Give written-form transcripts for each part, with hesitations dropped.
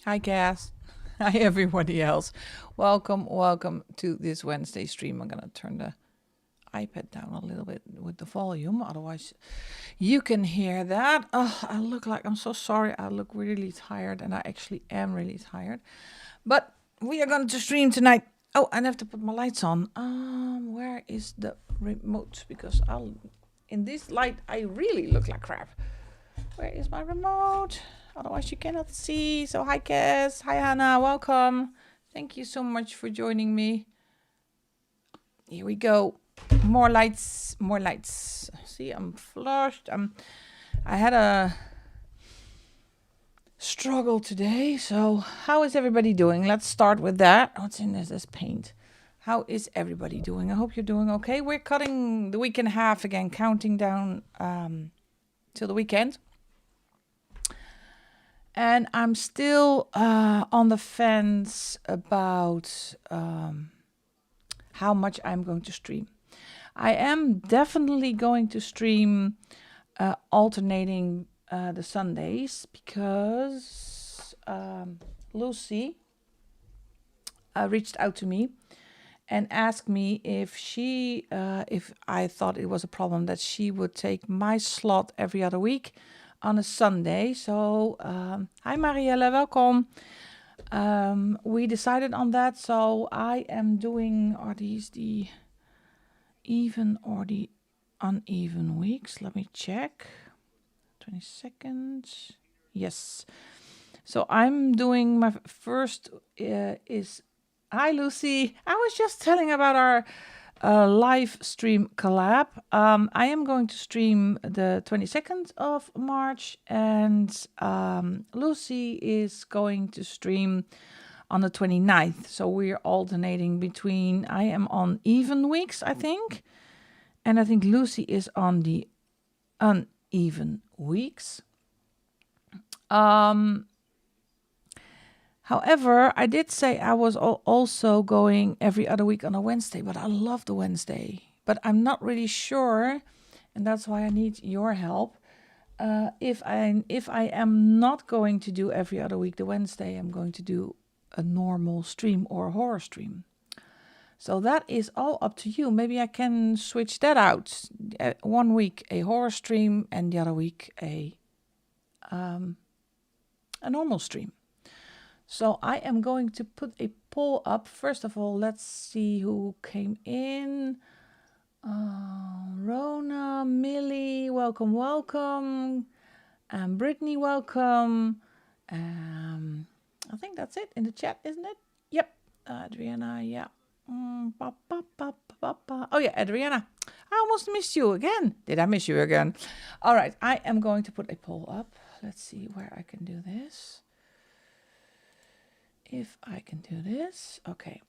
Hi, Cass. Hi, everybody else. Welcome to this Wednesday stream. I'm going to turn the iPad down a little bit with the volume. Otherwise, you can hear that. Oh, I'm so sorry. I look really tired, and I actually am really tired. But we are going to stream tonight. Oh, and I have to put my lights on. Where is the remote? Because in this light, I really look like crap. Where is my remote? Otherwise, you cannot see. So, hi, Kes. Hi, Hannah. Welcome. Thank you so much for joining me. Here we go. More lights. More lights. See, I'm flushed. I had a struggle today. So, how is everybody doing? Let's start with that. What's in this? This paint. How is everybody doing? I hope you're doing okay. We're cutting the week and a half again, counting down till the weekend. And I'm still on the fence about how much I'm going to stream. I am definitely going to stream alternating the Sundays because Lucy reached out to me and asked me if I thought it was a problem that she would take my slot every other week on a Sunday. So, hi Marielle, welcome. We decided on that. So I am doing, are these the even or the uneven weeks? Let me check. 20 seconds. Yes. So I'm doing my first is, hi Lucy. I was just telling about our live stream collab. I am going to stream the 22nd of March, and Lucy is going to stream on the 29th. So we're alternating between, I am on even weeks, I think, and I think Lucy is on the uneven weeks. However, I did say I was also going every other week on a Wednesday, but I love the Wednesday. But I'm not really sure, and that's why I need your help. If I am not going to do every other week the Wednesday, I'm going to do a normal stream or a horror stream. So that is all up to you. Maybe I can switch that out. One week a horror stream, and the other week a normal stream. So I am going to put a poll up. First of all, let's see who came in. Rona, Millie, welcome, welcome. Brittany, welcome. I think that's it in the chat, isn't it? Yep. Adriana, yeah. Oh yeah, Adriana. I almost missed you again. Did I miss you again? All right, I am going to put a poll up. Let's see where I can do this. If I can do this, okay.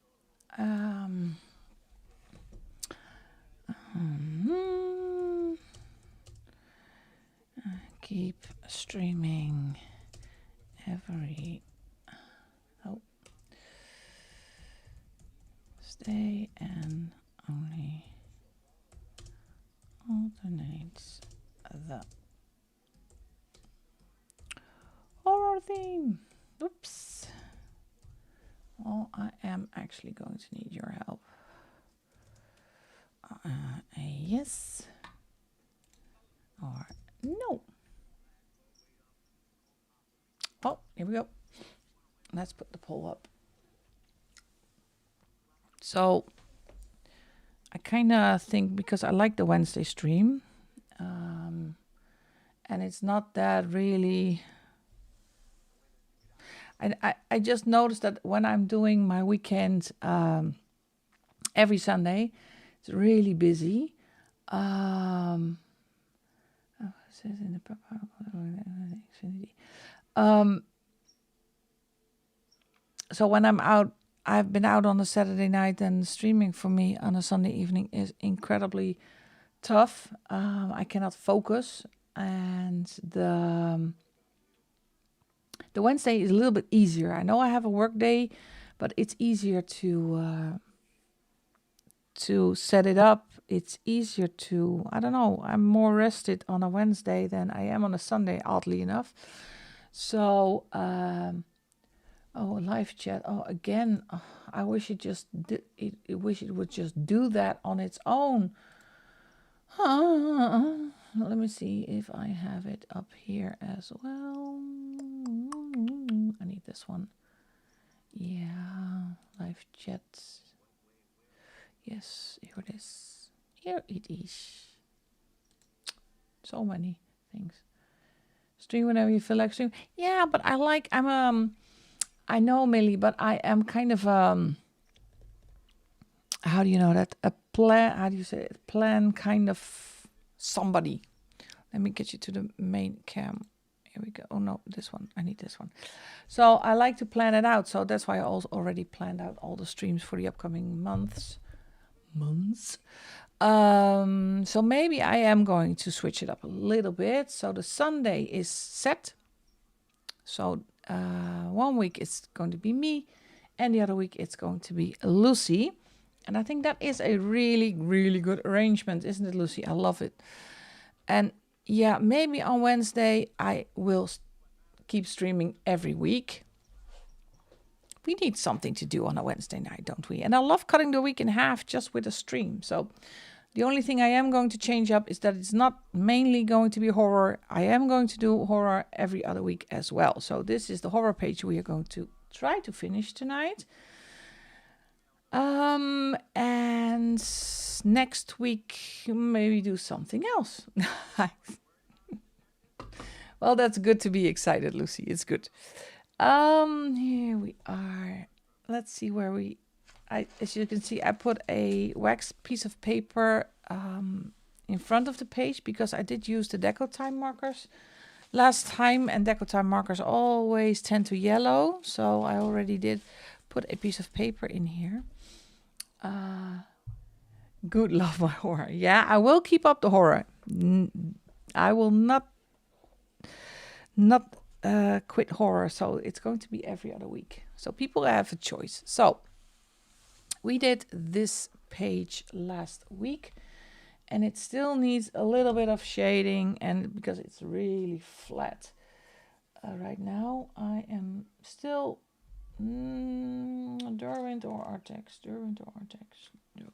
Keep streaming every. Oh, stay and only alternates the horror theme. Oops. Well, I am actually going to need your help. A yes or no. Oh, here we go. Let's put the poll up. So I kind of think, because I like the Wednesday stream, and it's not that really. I just noticed that when I'm doing my weekend every Sunday, it's really busy. So when I'm out, I've been out on a Saturday night, and streaming for me on a Sunday evening is incredibly tough. I cannot focus, and the Wednesday is a little bit easier. I know I have a work day, but it's easier to set it up. It's easier to, I don't know, I'm more rested on a Wednesday than I am on a Sunday, oddly enough. So Oh, live chat. Oh, again. I wish it just did. I wish it would just do that on its own. Let me see if I have it up here as well. I need this one. Yeah, live chat. Yes, here it is. Here it is. So many things. Stream whenever you feel like stream. Yeah, but I know Millie, but I am kind of how do you know that? A plan, how do you say it? Plan kind of somebody. Let me get you to the main cam. Here we go. Oh no, this one. I need this one. So I like to plan it out. So that's why I also already planned out all the streams for the upcoming months. So maybe I am going to switch it up a little bit. So the Sunday is set. So 1 week it's going to be me, and the other week it's going to be Lucy. And I think that is a really, really good arrangement, isn't it, Lucy? I love it. And yeah, maybe on Wednesday I will keep streaming every week. We need something to do on a Wednesday night, don't we? And I love cutting the week in half just with a stream. So the only thing I am going to change up is that it's not mainly going to be horror. I am going to do horror every other week as well. So this is the horror page we are going to try to finish tonight. And next week maybe do something else. Well, that's good to be excited, Lucy. It's good. Here we are. Let's see where as you can see, I put a wax piece of paper in front of the page because I did use the deco time markers last time, and deco time markers always tend to yellow. So I already did put a piece of paper in here. Good, love my horror. Yeah, I will keep up the horror. I will not quit horror. So it's going to be every other week. So people have a choice. So we did this page last week, and it still needs a little bit of shading, and because it's really flat right now, I am still Derwent or Artex,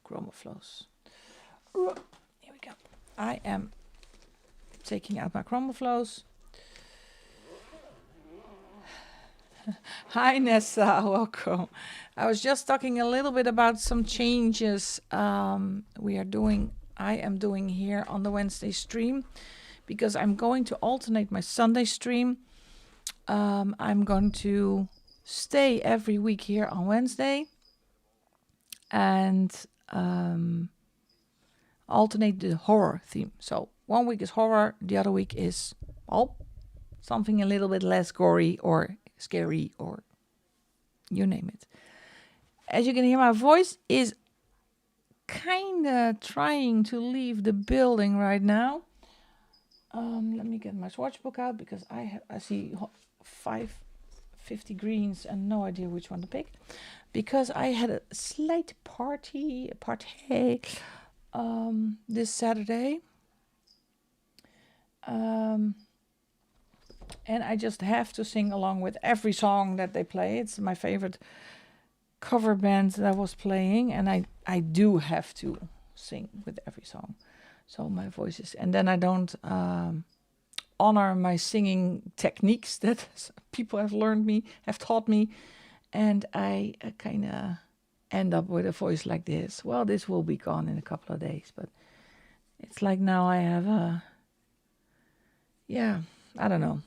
Chroma Flows. Here we go. I am taking out my Chroma Flows. Hi Nessa, welcome. I was just talking a little bit about some changes I am doing here on the Wednesday stream, because I'm going to alternate my Sunday stream. I'm going to stay every week here on Wednesday and alternate the horror theme. So 1 week is horror, the other week is something a little bit less gory or scary or you name it. As you can hear, my voice is kind of trying to leave the building right now. Let me get my swatch book out because I see 550 greens and no idea which one to pick, because I had a slight party this Saturday. And I just have to sing along with every song that they play. It's my favorite cover band that was playing, and I do have to sing with every song. So my voice is, and then I don't honor my singing techniques that people have taught me, and I kind of end up with a voice like this. Well, this will be gone in a couple of days, but it's like now I have I don't know.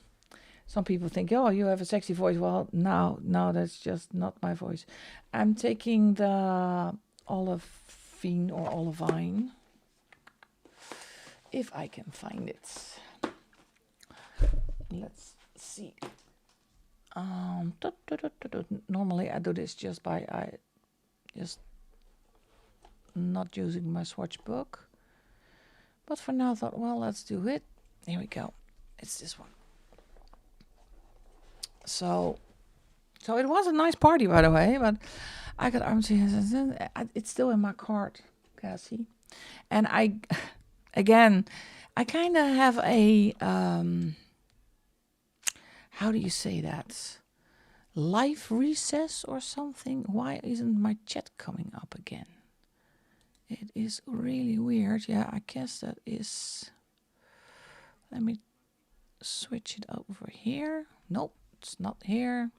Some people think, oh, you have a sexy voice. Well, no, that's just not my voice. I'm taking the olivine or olivine, if I can find it. Let's see. Normally I do this just by just not using my swatch book. But for now I thought, well, let's do it. Here we go. It's this one. So it was a nice party, by the way, but I got it's still in my cart, Cassie. And I kind of have a how do you say that? live recess or something. Why isn't my chat coming up again? It is really weird. Yeah, I guess that is... Let me switch it over here. Nope, it's not here.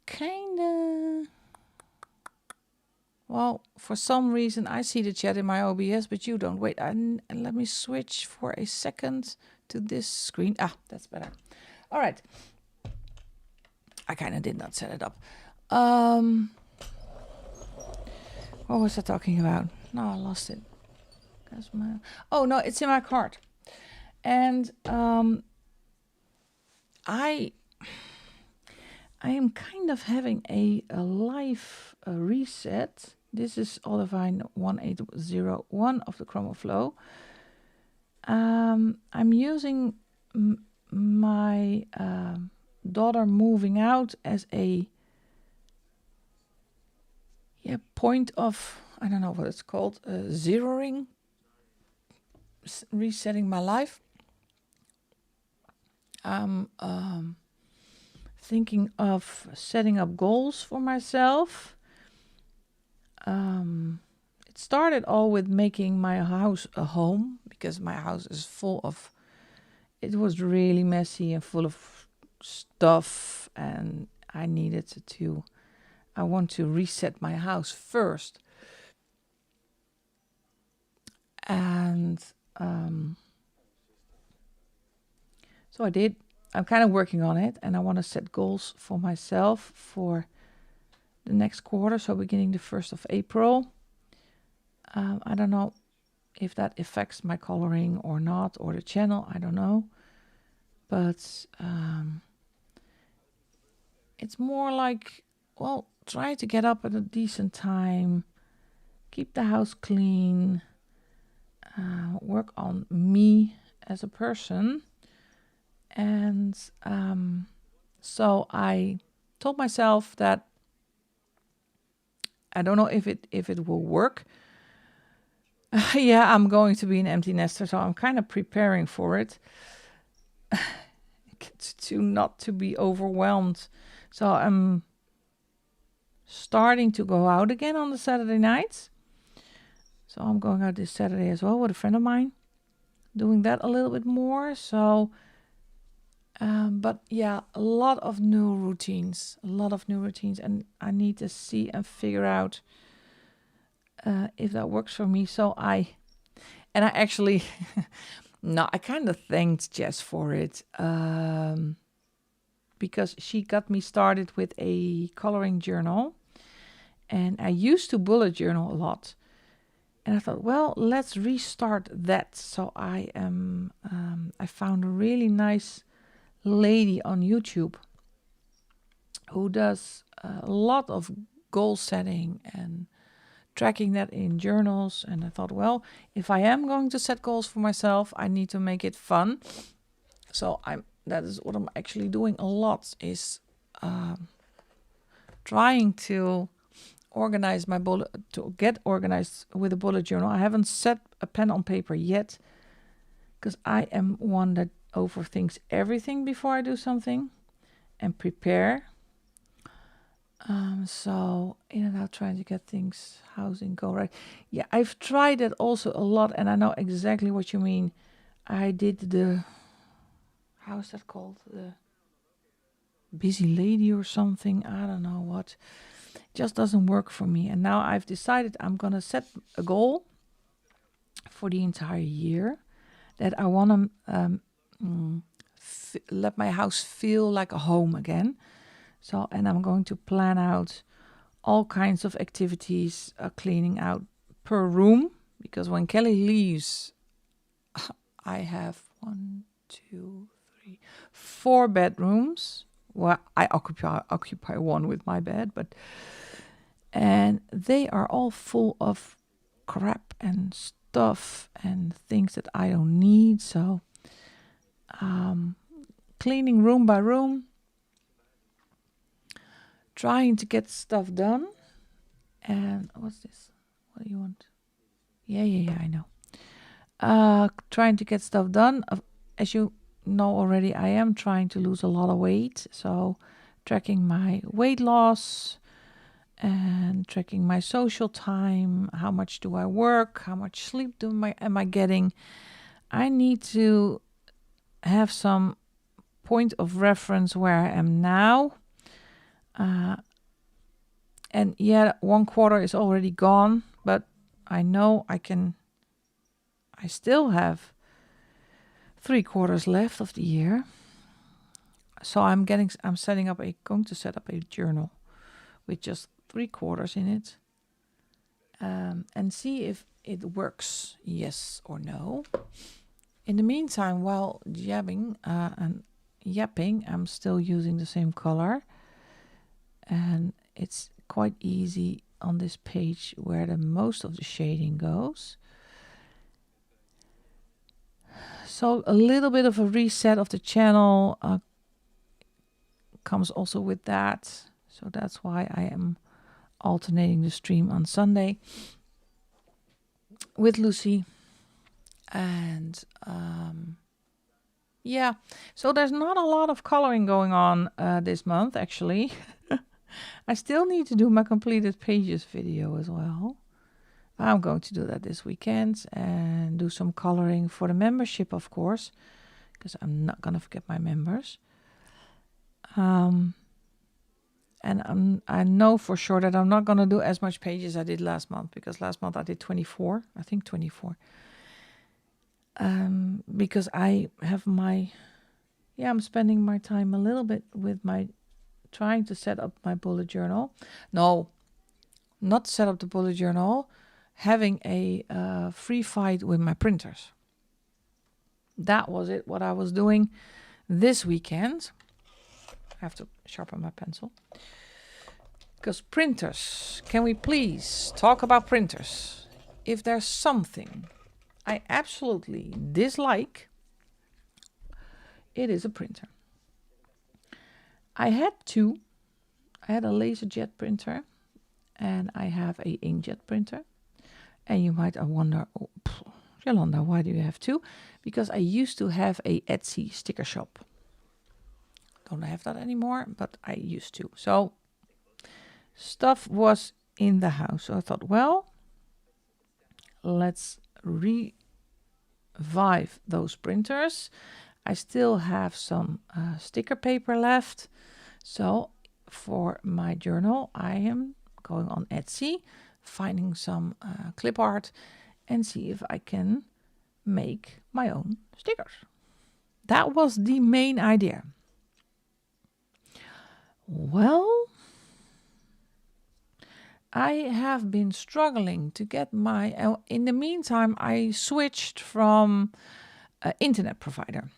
Kinda. Well, for some reason I see the chat in my OBS, but you don't. Wait, and let me switch for a second to this screen. Ah, that's better. All right. I kind of did not set it up. What was I talking about? No, I lost it. Oh, no, it's in my cart. And I am kind of having a live reset. This is Olivine 1801 of the ChromoFlow. I'm using my daughter moving out as a point of, I don't know what it's called, zeroing, resetting my life. I'm thinking of setting up goals for myself. It started all with making my house a home, because my house is full of, it was really messy and full of stuff, and I want to reset my house first. And so I did. I'm kind of working on it, and I want to set goals for myself for the next quarter, so beginning the 1st of April. I don't know if that affects my coloring or not, or the channel, I don't know. But it's more like, well, try to get up at a decent time, keep the house clean, work on me as a person. And so I told myself that I don't know if it will work. Yeah, I'm going to be an empty nester, so I'm kind of preparing for it. To not to be overwhelmed. So I'm starting to go out again on the Saturday nights. So I'm going out this Saturday as well with a friend of mine, doing that a little bit more. So, but yeah, a lot of new routines, and I need to see and figure out if that works for me. So I actually, no, I kind of thanked Jess for it, because she got me started with a coloring journal, and I used to bullet journal a lot. And I thought, well, let's restart that. So I found a really nice lady on YouTube who does a lot of goal setting and tracking that in journals. And I thought, well, if I am going to set goals for myself, I need to make it fun. So that is what I'm actually doing a lot, is trying to organize my to get organized with a bullet journal. I haven't set a pen on paper yet, because I am one that overthinks everything before I do something and prepare. So in and out, trying to get things, housing, go right. Yeah, I've tried it also a lot, and I know exactly what you mean. I did the, how is that called? The busy lady or something. I don't know what. Just doesn't work for me. And now I've decided I'm gonna set a goal for the entire year, that I want to let my house feel like a home again. So, and I'm going to plan out all kinds of activities, cleaning out per room, because when Kelly leaves, I have 4 bedrooms. Well, I occupy one with my bed, and they are all full of crap and stuff and things that I don't need. So cleaning room by room, trying to get stuff done. And what's this? What do you want? Yeah, I know. Trying to get stuff done. As you know already, I am trying to lose a lot of weight. So tracking my weight loss and tracking my social time. How much do I work? How much sleep am I getting? I need to have some point of reference where I am now. And yeah, 1/4 is already gone, but I know I still have 3/4 left of the year. So I'm going to set up a journal with just 3/4 in it, and see if it works, yes or no. In the meantime, while jabbing and yapping, I'm still using the same color, and it's quite easy on this page where the most of the shading goes. So a little bit of a reset of the channel comes also with that. So that's why I am alternating the stream on Sunday with Lucy. And yeah, so there's not a lot of coloring going on this month, actually. I still need to do my completed pages video as well. I'm going to do that this weekend and do some coloring for the membership, of course, because I'm not going to forget my members. And I know for sure that I'm not going to do as much pages as I did last month, because last month I did 24, I think 24. Because I have I'm spending my time a little bit with trying to set up my bullet journal. No, not set up the bullet journal, having a free fight with my printers. That was it, what I was doing this weekend. I have to sharpen my pencil. Because printers, can we please talk about printers? If there's something I absolutely dislike, it is a printer. I had two. I had a LaserJet printer and I have a inkjet printer. And you might wonder, Jolanda, why do you have two? Because I used to have a Etsy sticker shop. Don't have that anymore, but I used to. So stuff was in the house. So I thought, well, let's revive those printers. I still have some sticker paper left. So for my journal, I am going on Etsy, finding some clip art and see if I can make my own stickers. That was the main idea. Well, I have been struggling to get in the meantime, I switched from an internet provider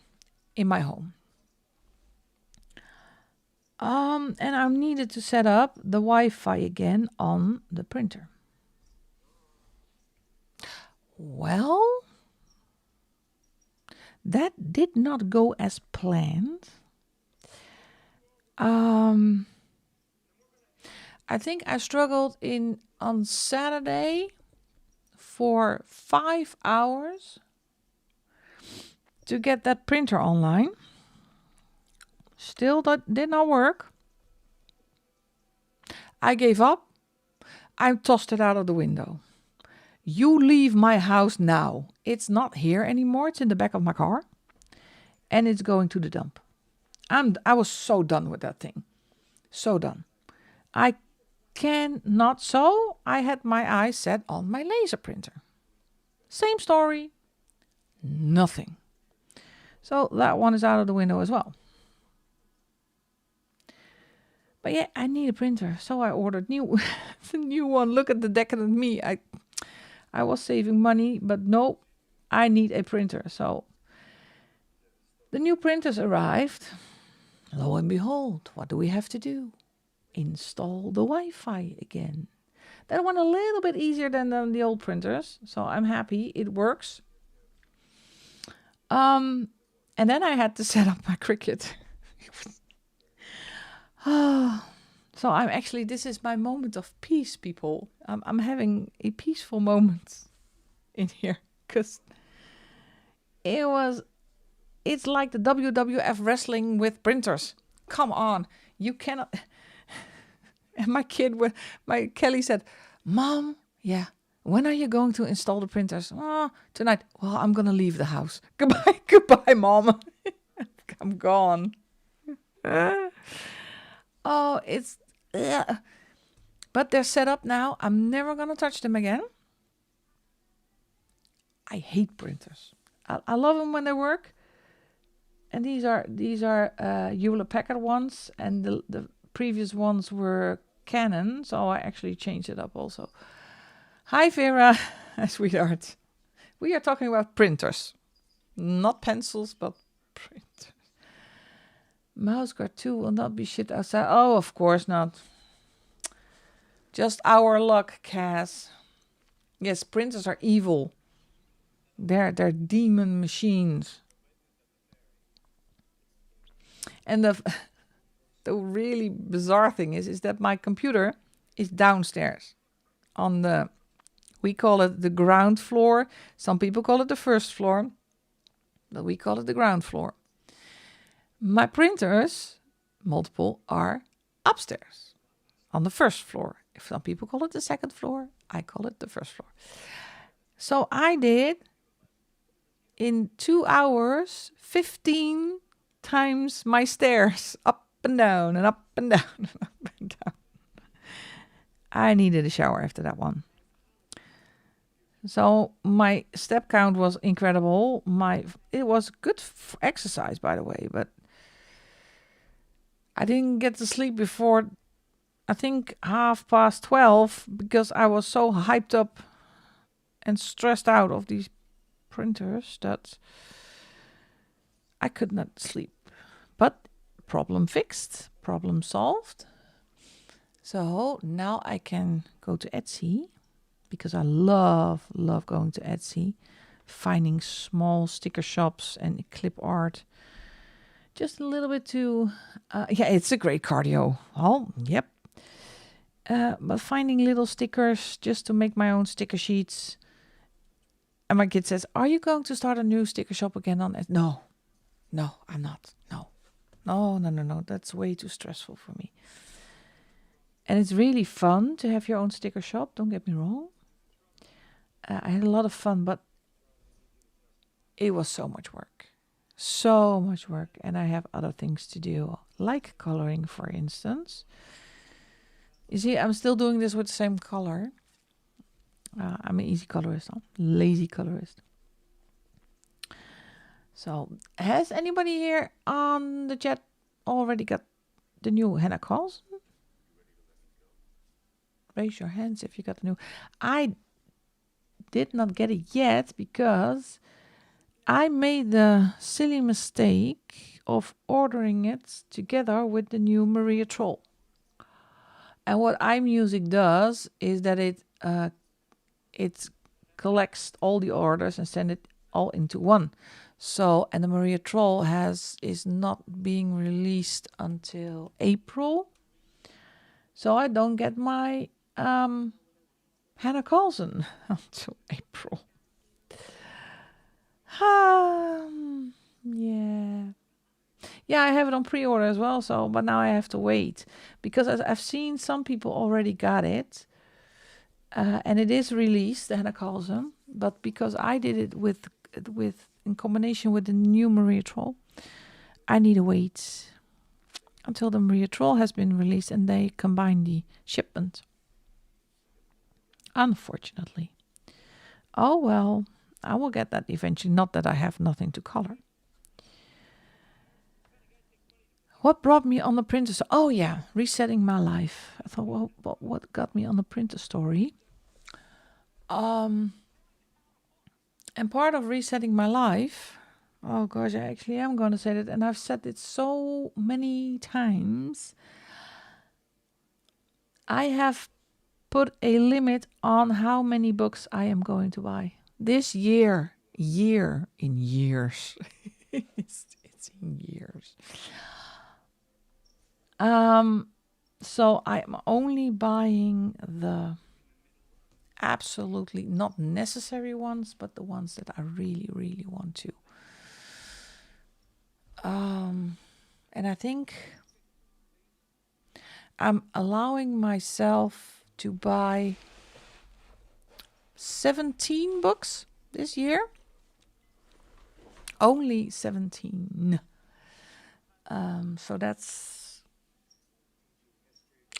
in my home. And I needed to set up the Wi-Fi again on the printer. Well, that did not go as planned. I think I struggled on Saturday for 5 hours to get that printer online. Still, that did not work. I gave up. I tossed it out of the window. You leave my house now. It's not here anymore. It's in the back of my car. And it's going to the dump. I was so done with that thing. So done. I cannot sew. I had my eyes set on my laser printer. Same story. Nothing. So that one is out of the window as well. But yeah, I need a printer. So I ordered the new one. Look at the decadent me. I was saving money, but no, I need a printer. So the new printers arrived. Lo and behold, what do we have to do? Install the Wi-Fi again. That one a little bit easier than the old printers. So I'm happy it works. And then I had to set up my Cricut. So this is my moment of peace, people. I'm having a peaceful moment in here because it's like the WWF wrestling with printers. Come on, You cannot. And my Kelly said, "Mom, yeah, when are you going to install the printers?" "Oh, tonight." "Well, I'm gonna leave the house. Goodbye, goodbye, Mom. I'm gone." Oh, it's. Ugh. But they're set up now. I'm never gonna touch them again. I hate printers. I love them when they work. And these are Hewlett Packard ones, and the previous ones were Canon, so I actually changed it up also. Hi Vera, sweetheart. We are talking about printers, not pencils, but printers. Mouse Guard 2 will not be shit outside. Oh, of course not. Just our luck, Cass. Yes, printers are evil. They're demon machines. And the really bizarre thing is that my computer is downstairs on we call it the ground floor. Some people call it the first floor, but we call it the ground floor. My printers, multiple, are upstairs on the first floor. If some people call it the second floor, I call it the first floor. So I did in 2 hours 15 times my stairs, up and down and up and down and up and down. I needed a shower after that one. So my step count was incredible. It was good exercise, by the way, but I didn't get to sleep before, I think, 12:30 because I was so hyped up and stressed out of these printers that I could not sleep. But problem fixed, problem solved. So now I can go to Etsy, because I love going to Etsy, finding small sticker shops and clip art. Just a little bit too, it's a great cardio. Oh, yep. But finding little stickers just to make my own sticker sheets. And my kid says, "Are you going to start a new sticker shop again on it?" No, I'm not. No. That's way too stressful for me. And it's really fun to have your own sticker shop. Don't get me wrong. I had a lot of fun, but it was so much work. So much work. And I have other things to do, like coloring, for instance. You see, I'm still doing this with the same color. I'm an easy colorist, lazy colorist. So, has anybody here on the chat already got the new Hannah Carlson? Raise your hands if you got the new. I did not get it yet because I made the silly mistake of ordering it together with the new Maria Troll. And what iMusic does is that it collects all the orders and send it all into one. So, and the Maria Troll is not being released until April. So I don't get my Hannah Carlson until April. Yeah. Yeah, I have it on pre-order as well, but now I have to wait. Because I've seen some people already got it. And it is released, the Hannah Carlson. But because I did it with in combination with the new Maria Troll, I need to wait until the Maria Troll has been released and they combine the shipment. Unfortunately. Oh well, I will get that eventually. Not that I have nothing to color. What brought me on the printer? Oh yeah, resetting my life. I thought, well, what got me on the printer story? And part of resetting my life, oh gosh, I actually am going to say that, and I've said it so many times. I have put a limit on how many books I am going to buy this year. In years. it's in years. So I'm only buying the absolutely not necessary ones, but the ones that I really, really want to. And I think I'm allowing myself to buy 17 books this year. Only 17. So that's,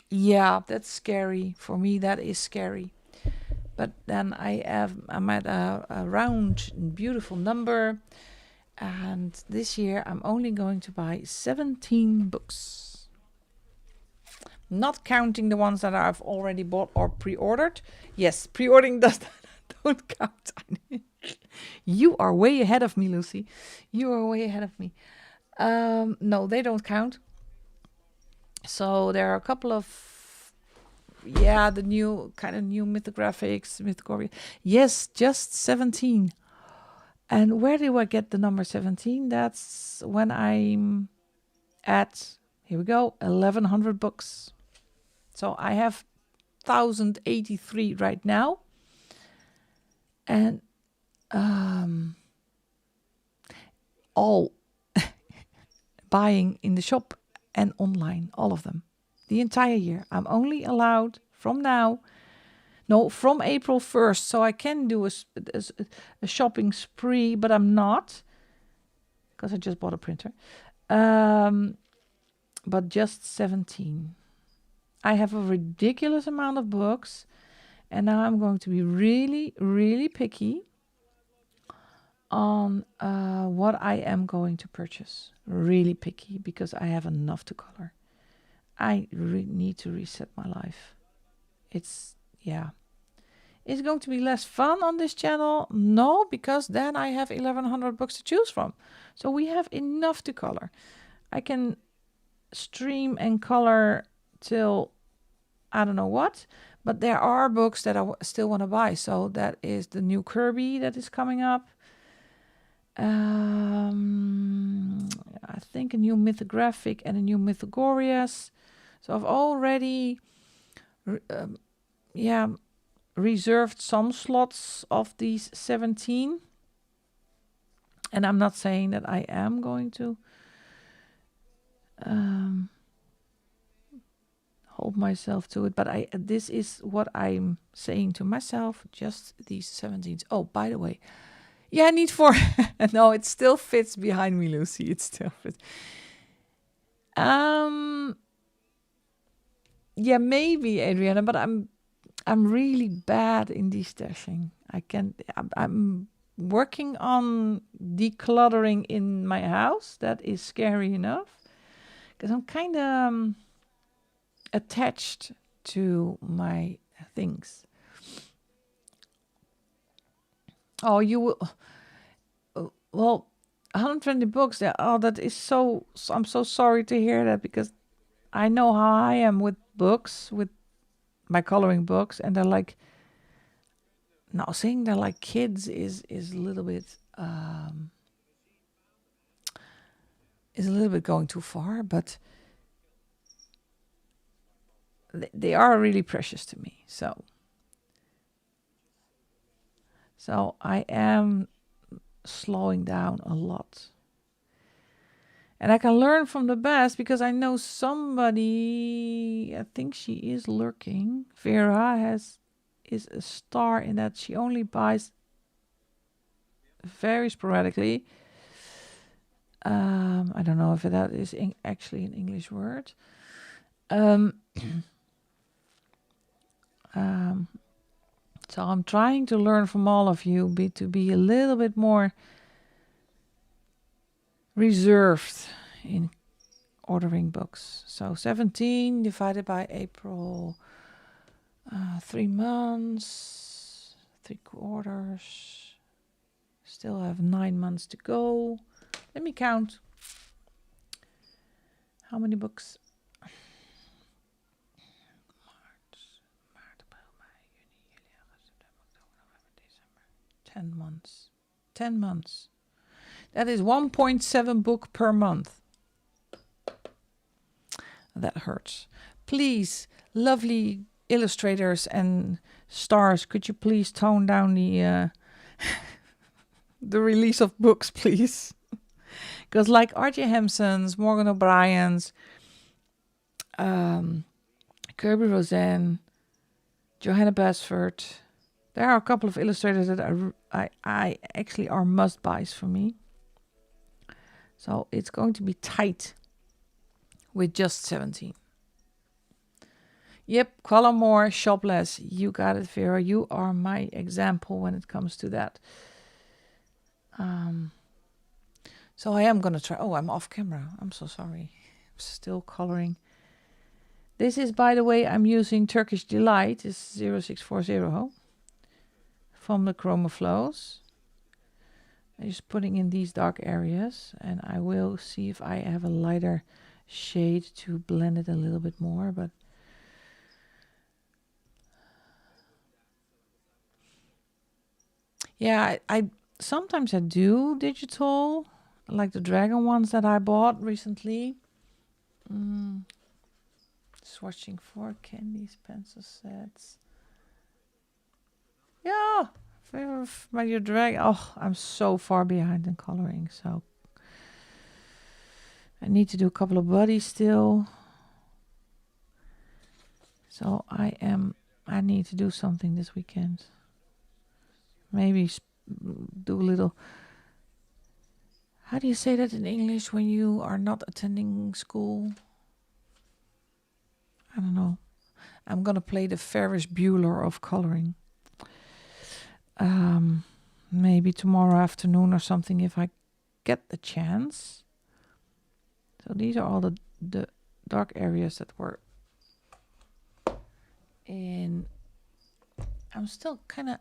yeah, that's scary. For me, that is scary. But then I'm at a round, beautiful number. And this year, I'm only going to buy 17 books. Not counting the ones that I've already bought or pre-ordered. Yes, pre-ordering don't count. You are way ahead of me, Lucy. You are way ahead of me. No, they don't count. So there are a couple of, yeah, the new kind of new mythographics, Mythogoria. Yes, just 17. And where do I get the number 17? That's when I'm at, here we go, 1100 books. So I have 1083 right now. And all buying in the shop and online, all of them, the entire year. I'm only allowed from April 1st. So I can do a shopping spree, but I'm not, because I just bought a printer. But just 17. I have a ridiculous amount of books, and now I'm going to be really, really picky on what I am going to purchase. Really picky, because I have enough to color. I need to reset my life. It's going to be less fun on this channel? No, because then I have 1100 books to choose from. So we have enough to color. I can stream and color till I don't know what, but there are books that I still want to buy. So that is the new Kirby that is coming up. I think a new mythographic and a new Mythogorias. So I've already reserved some slots of these 17. And I'm not saying that I am going to hold myself to it, but this is what I'm saying to myself, just these 17s. Oh, by the way, yeah, I need 4. No, it still fits behind me, Lucy. It still fits. Yeah, maybe, Adriana, but I'm really bad in destashing. I'm working on decluttering in my house. That is scary enough, because I'm kind of attached to my things. Oh, you will. Well, 120 books. That is so. I'm so sorry to hear that, because I know how I am with books, with my coloring books, and they're like. Now, saying they're like kids is a little bit going too far, but they are really precious to me. So I am slowing down a lot. And I can learn from the best, because I know somebody, I think she is lurking. Vera is a star in that she only buys very sporadically. I don't know if that is actually an English word. So I'm trying to learn from all of you to be a little bit more reserved in ordering books. So 17 divided by April, 3 months, 3 quarters. Still have 9 months to go. Let me count. How many books? 10 months. 10 months. That is 1.7 book per month. That hurts. Please, lovely illustrators and stars, could you please tone down the the release of books, please? Because like R.J. Hampson's, Morgan O'Brien's, Kirby Roseanne, Johanna Basford. There are a couple of illustrators that I actually are must buys for me. So it's going to be tight with just 17. Yep, color more, shop less. You got it, Vera. You are my example when it comes to that. So I am going to try. Oh, I'm off camera. I'm so sorry. I'm still coloring. This is, by the way, I'm using Turkish Delight. It's 0640 from the Chroma Flows. I'm just putting in these dark areas, and I will see if I have a lighter shade to blend it a little bit more, but yeah, I sometimes I do digital, like the dragon ones that I bought recently. Swatching for candies, pencil sets. Yeah, by your drag. Oh, I'm so far behind in coloring, so I need to do a couple of bodies still. So I need to do something this weekend. Maybe do a little. How do you say that in English when you are not attending school? I don't know. I'm gonna play the Ferris Bueller of coloring. Maybe tomorrow afternoon or something if I get the chance. So these are all the dark areas that were in. I'm still kind of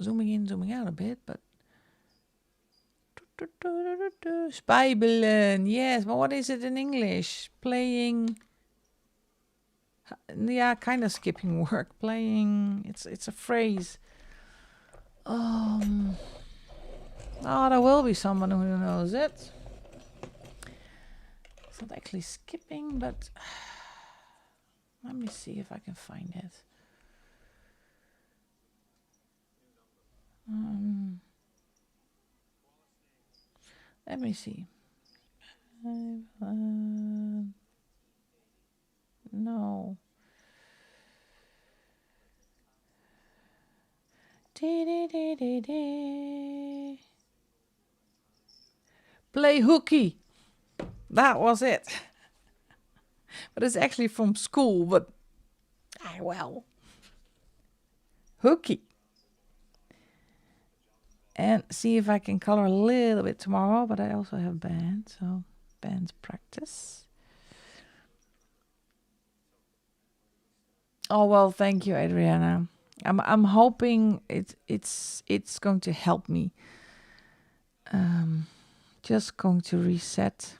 zooming in, zooming out a bit, but spijbelen, yes, but what is it in English? Playing, yeah, kind of skipping work. Playing, it's a phrase. Oh, there will be someone who knows it. It's not actually skipping, but let me see if I can find it. Let me see. No. Play hooky. That was it. But it's actually from school, but well. Hooky. And see if I can color a little bit tomorrow, but I also have band, so band practice. Oh well, thank you, Adriana. I'm hoping it's going to help me. Just going to reset.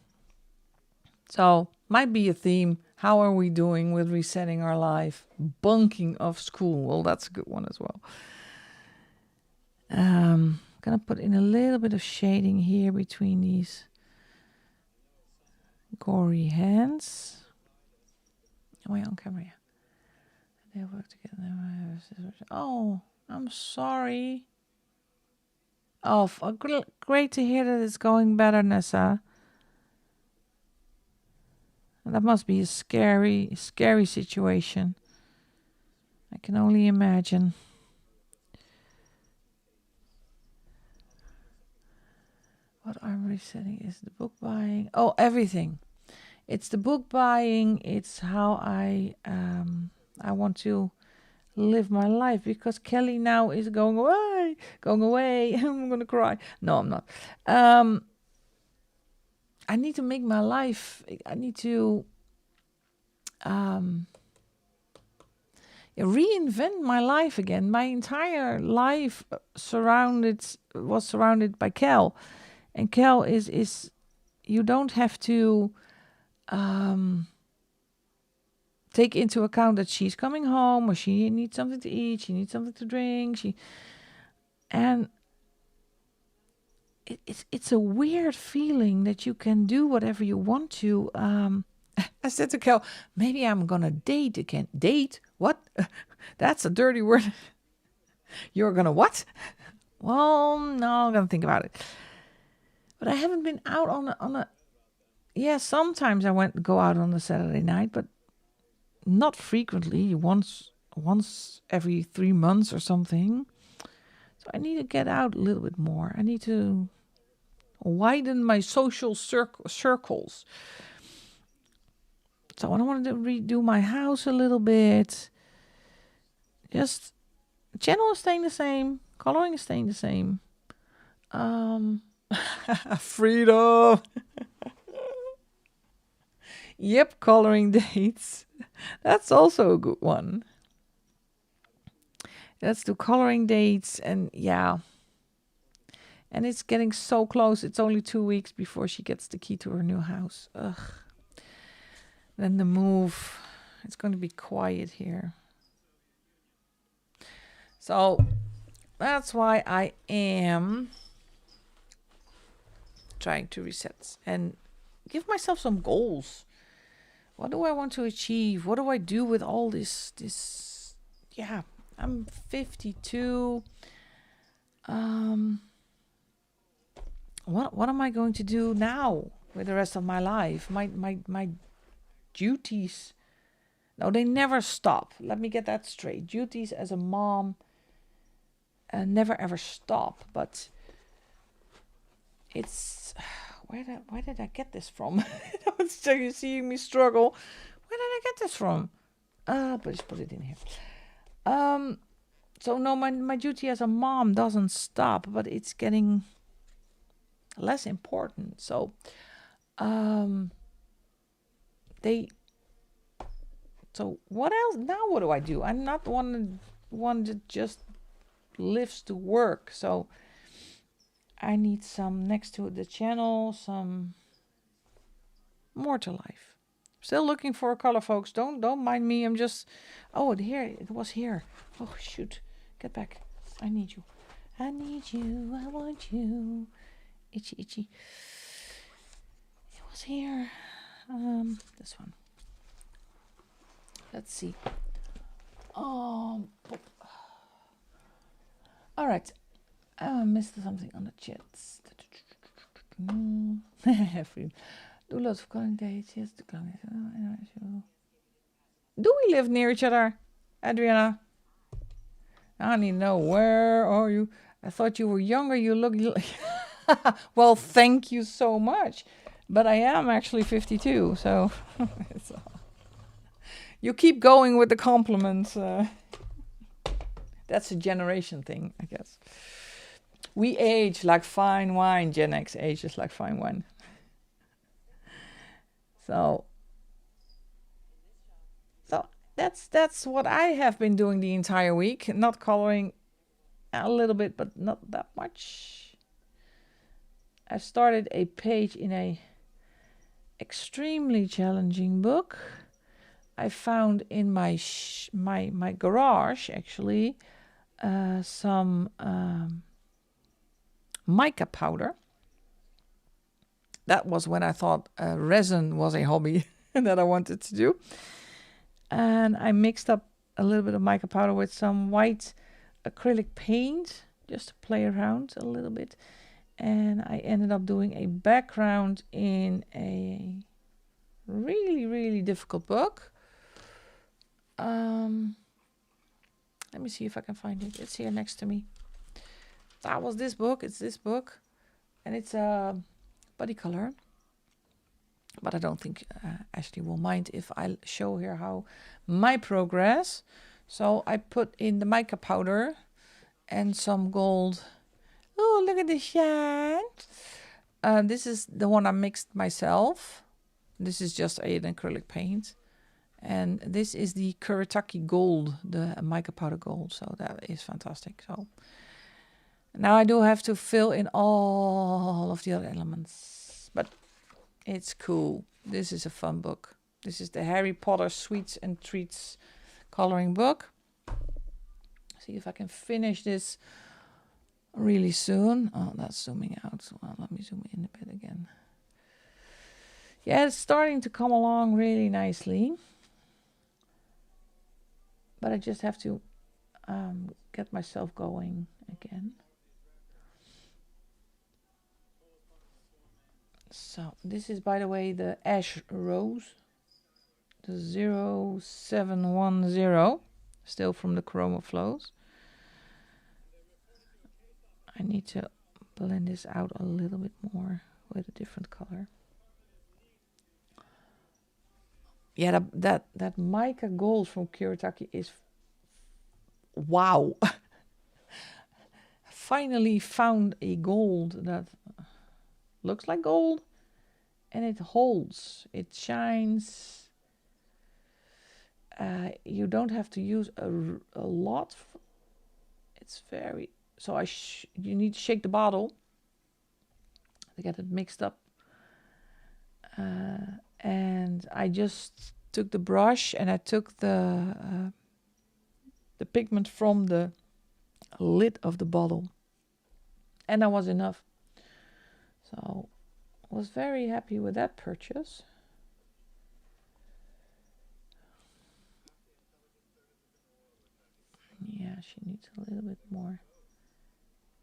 So might be a theme. How are we doing with resetting our life? Bunking of school. Well, that's a good one as well. Gonna put in a little bit of shading here between these gory hands. Am I on camera? They work together. Oh, I'm sorry. Oh, great to hear that it's going better, Nessa. That must be a scary, scary situation. I can only imagine. What I'm resetting is the book buying. Oh, everything. It's the book buying. It's how I want to live my life, because Kelly now is going away. I'm gonna cry. No, I'm not. I need to make my life. I need to reinvent my life again. My entire life was surrounded by Kel, and Kel is you don't have to take into account that she's coming home, or she needs something to eat, she needs something to drink, and it's a weird feeling that you can do whatever you want to. I said to Kel, maybe I'm gonna date again. Date? What? That's a dirty word. You're gonna what? Well, no, I'm gonna think about it. But I haven't been out on a. Yeah, sometimes I go out on a Saturday night, but not frequently, once every 3 months or something. So I need to get out a little bit more. I need to widen my social circles. So I want to redo my house a little bit. Just channel is staying the same. Coloring is staying the same. Freedom. Yep, coloring dates. That's also a good one. Let's do coloring dates, and yeah. And it's getting so close. It's only 2 weeks before she gets the key to her new house. Ugh. Then the move. It's going to be quiet here. So that's why I am trying to reset and give myself some goals. What do I want to achieve? What do I do with all this? Yeah, I'm 52. What am I going to do now with the rest of my life? My duties. No, they never stop. Let me get that straight. Duties as a mom never ever stop. But it's where did I get this from? So you're seeing me struggle. Where did I get this from? But just put it in here. So no, my duty as a mom doesn't stop, but it's getting less important. So so what else? Now what do I do? I'm not one that just lives to work. So I need some next to the channel, some more to life. Still looking for a color, folks. Don't mind me. I'm just it was here. Oh shoot. Get back. I need you. I need you. I want you. Itchy itchy. It was here. This one. Let's see. All right. I missed something on the chats. Do lots of coloring dates. Yes, the coloring. Do we live near each other, Adriana? I need to know, where are you? I thought you were younger. You look. Well, thank you so much. But I am actually 52, so you keep going with the compliments. That's a generation thing, I guess. We age like fine wine. Gen X ages like fine wine. So that's what I have been doing the entire week. Not coloring, a little bit, but not that much. I started a page in a extremely challenging book. I found in my my garage actually some mica powder. That was when I thought resin was a hobby that I wanted to do. And I mixed up a little bit of mica powder with some white acrylic paint just to play around a little bit. And I ended up doing a background in a really, really difficult book. Let me see if I can find it. It's here next to me. That was this book. It's this book. And it's a body color. But I don't think Ashley will mind if I show her how my progress. So I put in the mica powder and some gold. Oh, look at the shine. This is the one I mixed myself. This is just an acrylic paint. And this is the Kuretake gold, the mica powder gold. So that is fantastic. So now I do have to fill in all of the other elements. But it's cool. This is a fun book. This is the Harry Potter Sweets and Treats coloring book. See if I can finish this really soon. Oh, that's zooming out. Well, let me zoom in a bit again. Yeah, it's starting to come along really nicely. But I just have to get myself going again. So this is, by the way, the Ash Rose. the 0710, still from the Chroma Flows. I need to blend this out a little bit more with a different color. Yeah, that mica gold from Kuretake is wow. Finally found a gold that looks like gold and it holds, it shines. You don't have to use a lot. It's very, so you need to shake the bottle to get it mixed up. And I just took the brush and I took the pigment from the lid of the bottle, and that was enough. So I was very happy with that purchase. Yeah, she needs a little bit more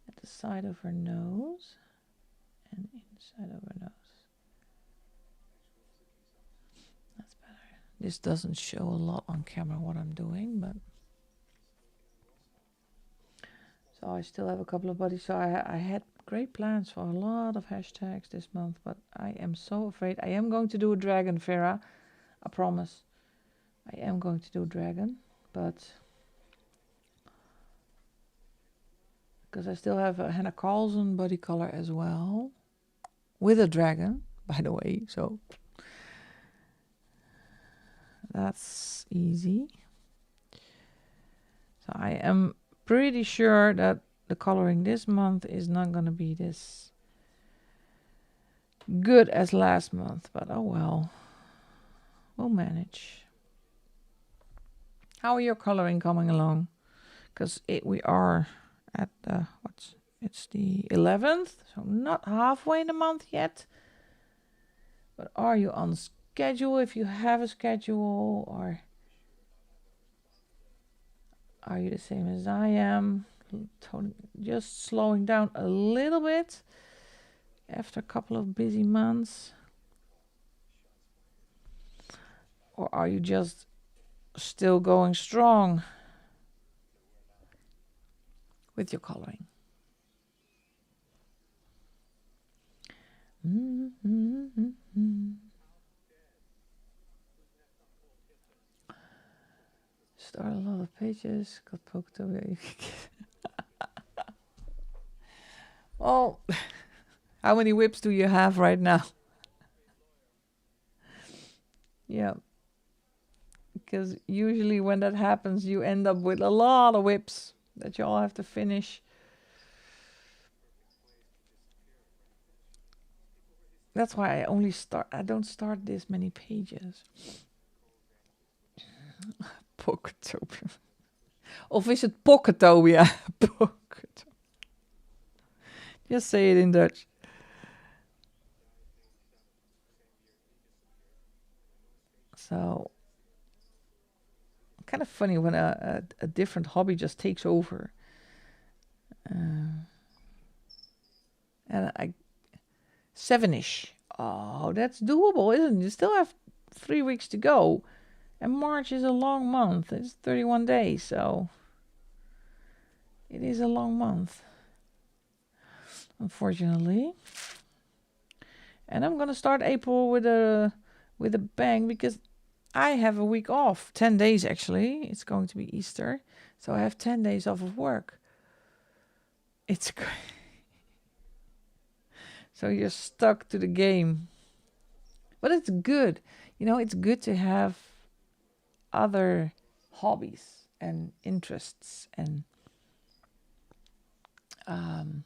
at the side of her nose and inside of her nose. That's better. This doesn't show a lot on camera what I'm doing, but so I still have a couple of buddies. So I had great plans for a lot of hashtags this month, but I am so afraid. I am going to do a dragon, Vera. I promise. I am going to do a dragon, but because I still have a Hannah Carlson body color as well with a dragon, by the way. So that's easy. So I am pretty sure that the coloring this month is not going to be this good as last month, but oh well, we'll manage. How are your coloring coming along? Because we are at the, it's the 11th, so not halfway in the month yet. But are you on schedule if you have a schedule, or are you the same as I am? Just slowing down a little bit after a couple of busy months? Or are you just still going strong with your coloring? Start a lot of pages, got poked away. Well, how many whips do you have right now? Yeah. Because usually when that happens, you end up with a lot of whips that you all have to finish. That's why I don't start this many pages. Pocketopia. Of is het Pocketopia? Pocket. Just say it in Dutch. So, kind of funny when a different hobby just takes over. And 7-ish. Oh, that's doable, isn't it? You still have 3 weeks to go. And March is a long month. It's 31 days, so it is a long month, unfortunately. And I'm gonna start April with a bang because I have a week off, 10 days actually. It's going to be Easter, so I have 10 days off of work. It's great. So you're stuck to the game. But it's good. You know, it's good to have other hobbies and interests and oh,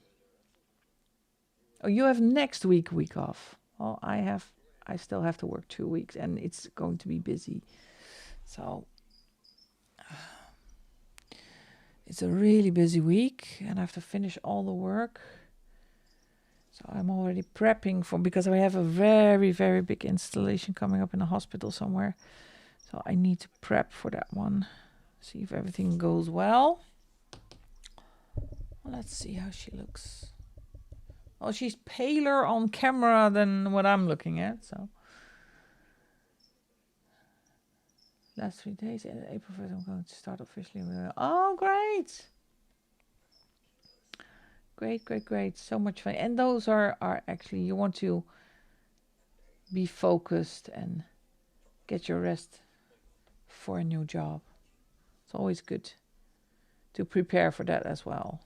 you have next week off. Well, I still have to work 2 weeks and it's going to be busy. So it's a really busy week and I have to finish all the work. So I'm already prepping because I have a very, very big installation coming up in a hospital somewhere. So I need to prep for that one. See if everything goes well. Let's see how she looks. Well, she's paler on camera than what I'm looking at, so. Last 3 days in April 1st, I'm going to start officially. Oh, great! Great. So much fun. And those are actually, you want to be focused and get your rest for a new job. It's always good to prepare for that as well.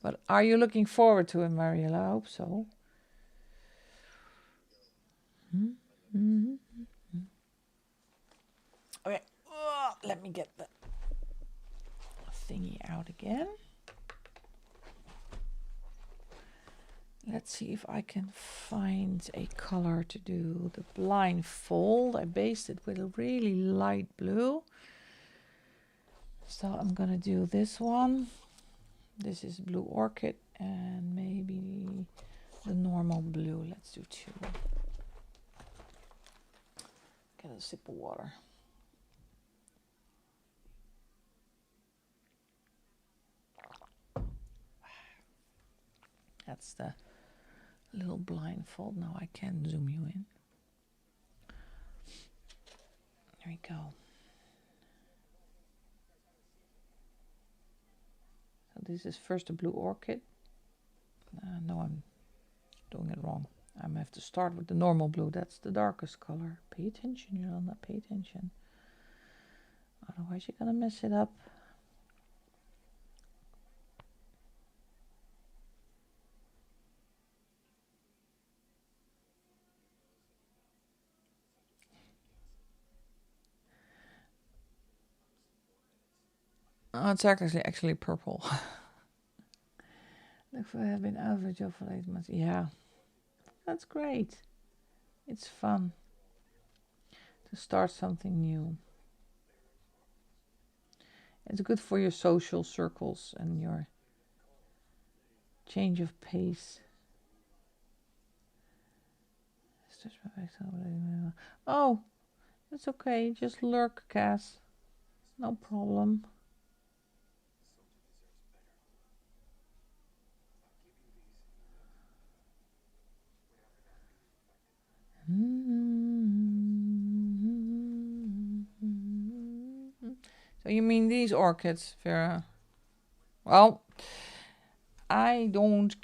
But are you looking forward to it, Mariella? I hope so. Mm-hmm. Okay, let me get the thingy out again. Let's see if I can find a color to do the blindfold. I based it with a really light blue. So I'm gonna do this one. This is Blue Orchid and maybe the normal blue. Let's do 2. Get a sip of water. That's the little blindfold. Now I can zoom you in. There we go. So this is first the Blue Orchid. No, I'm doing it wrong. I have to start with the normal blue. That's the darkest color. Pay attention, Yolanda. Pay attention. Otherwise you're gonna mess it up. Oh, it's actually purple. Look for have been out of a job for 8 months. Yeah, that's great. It's fun to start something new. It's good for your social circles and your change of pace. Oh, it's okay. Just lurk, Cass. No problem. So you mean these orchids, Vera? Well, I don't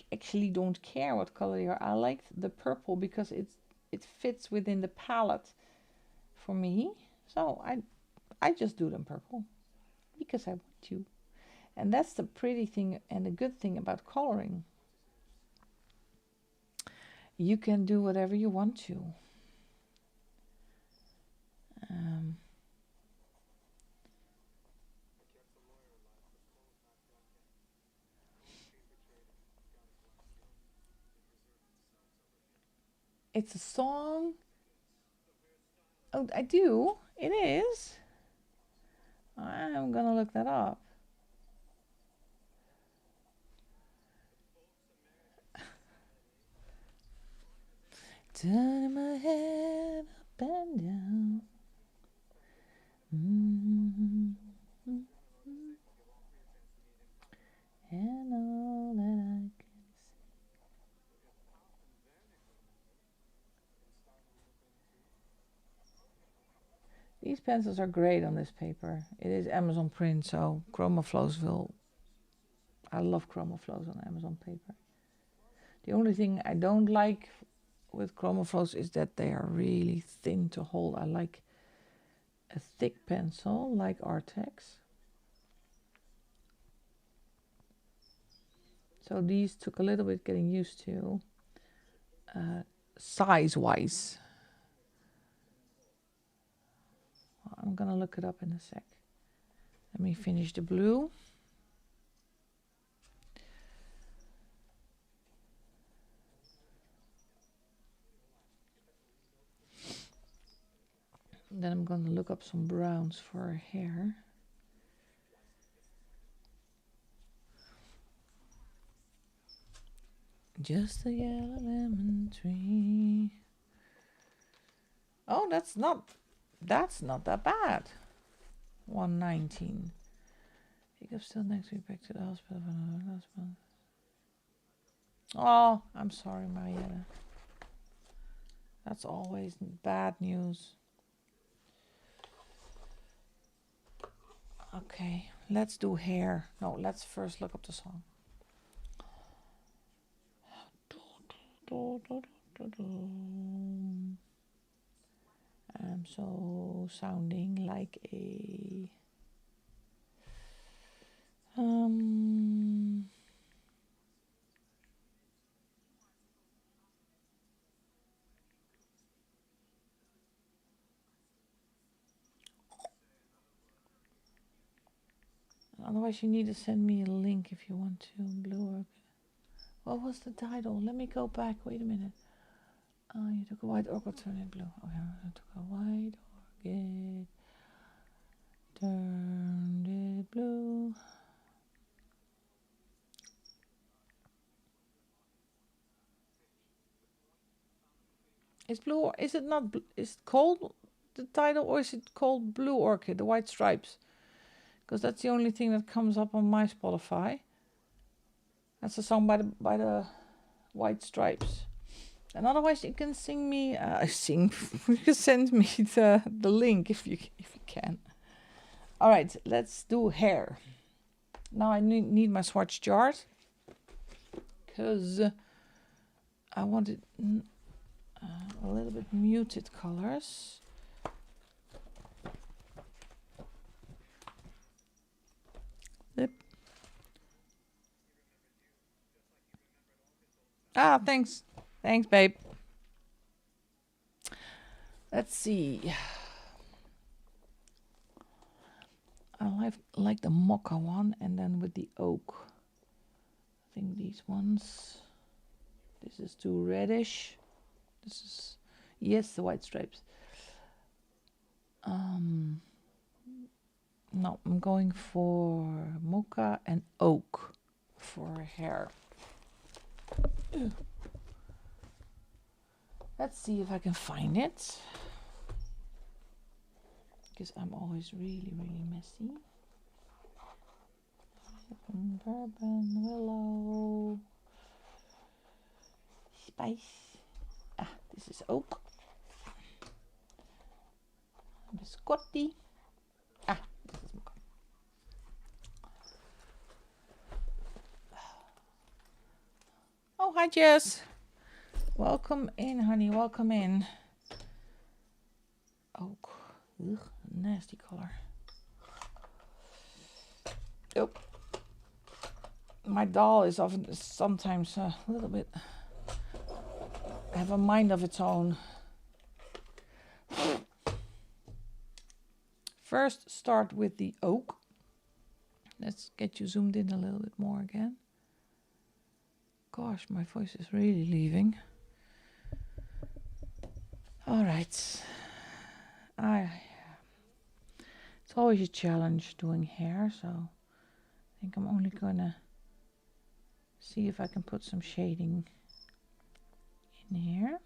care what color they are. I like the purple because it fits within the palette for me. So I just do them purple because I want to. And that's the pretty thing and the good thing about coloring. You can do whatever you want to. It's a song. Oh, I do. It is. I'm gonna look that up. Turning my head up and down. And all that I can see. These pencils are great on this paper. It is Amazon print, so ChromaFlows will. I love ChromaFlows on Amazon paper. The only thing I don't like with ChromaFlows is that they are really thin to hold. I like a thick pencil like Artex. So these took a little bit getting used to, size-wise. I'm gonna look it up in a sec. Let me finish the blue. Then I'm gonna look up some browns for her hair. Just a yellow lemon tree. Oh, that's not that bad. 119. Pick up still next week back to the hospital for another husband. Oh, I'm sorry, Marietta. That's always bad news. Okay, let's do hair. No, let's first look up the song. I'm so sounding like a otherwise you need to send me a link if you want to. Blue Orchid. What was the title? Let me go back. Wait a minute. You took a white orchid, turned it blue. Oh yeah, I took a white orchid, turned it blue. Is blue? Is it not? Is it called the title, or is it called Blue Orchid, the White Stripes? Because that's the only thing that comes up on my Spotify. That's a song by the White Stripes. And otherwise, you can sing me. Sing. You can send me the link if you can. All right, let's do hair. Now I need my swatch chart because I wanted a little bit muted colors. Yep. Ah, thanks. Thanks, babe. Let's see. I like the mocha one, and then with the oak. I think these ones. This is too reddish. This is, yes, the White Stripes. No, I'm going for mocha and oak for hair. Let's see if I can find it, because I'm always really messy. Bourbon, willow, spice. Ah, this is oak. Biscotti. Ah, this is mocha. Oh, hi, Jess. Welcome in, honey. Welcome in. Oak. Ugh, nasty color. Oh. My doll is often sometimes a little bit have a mind of its own. First, start with the oak. Let's get you zoomed in a little bit more again. Gosh, my voice is really leaving. All right. It's always a challenge doing hair, so I think I'm only gonna see if I can put some shading in here.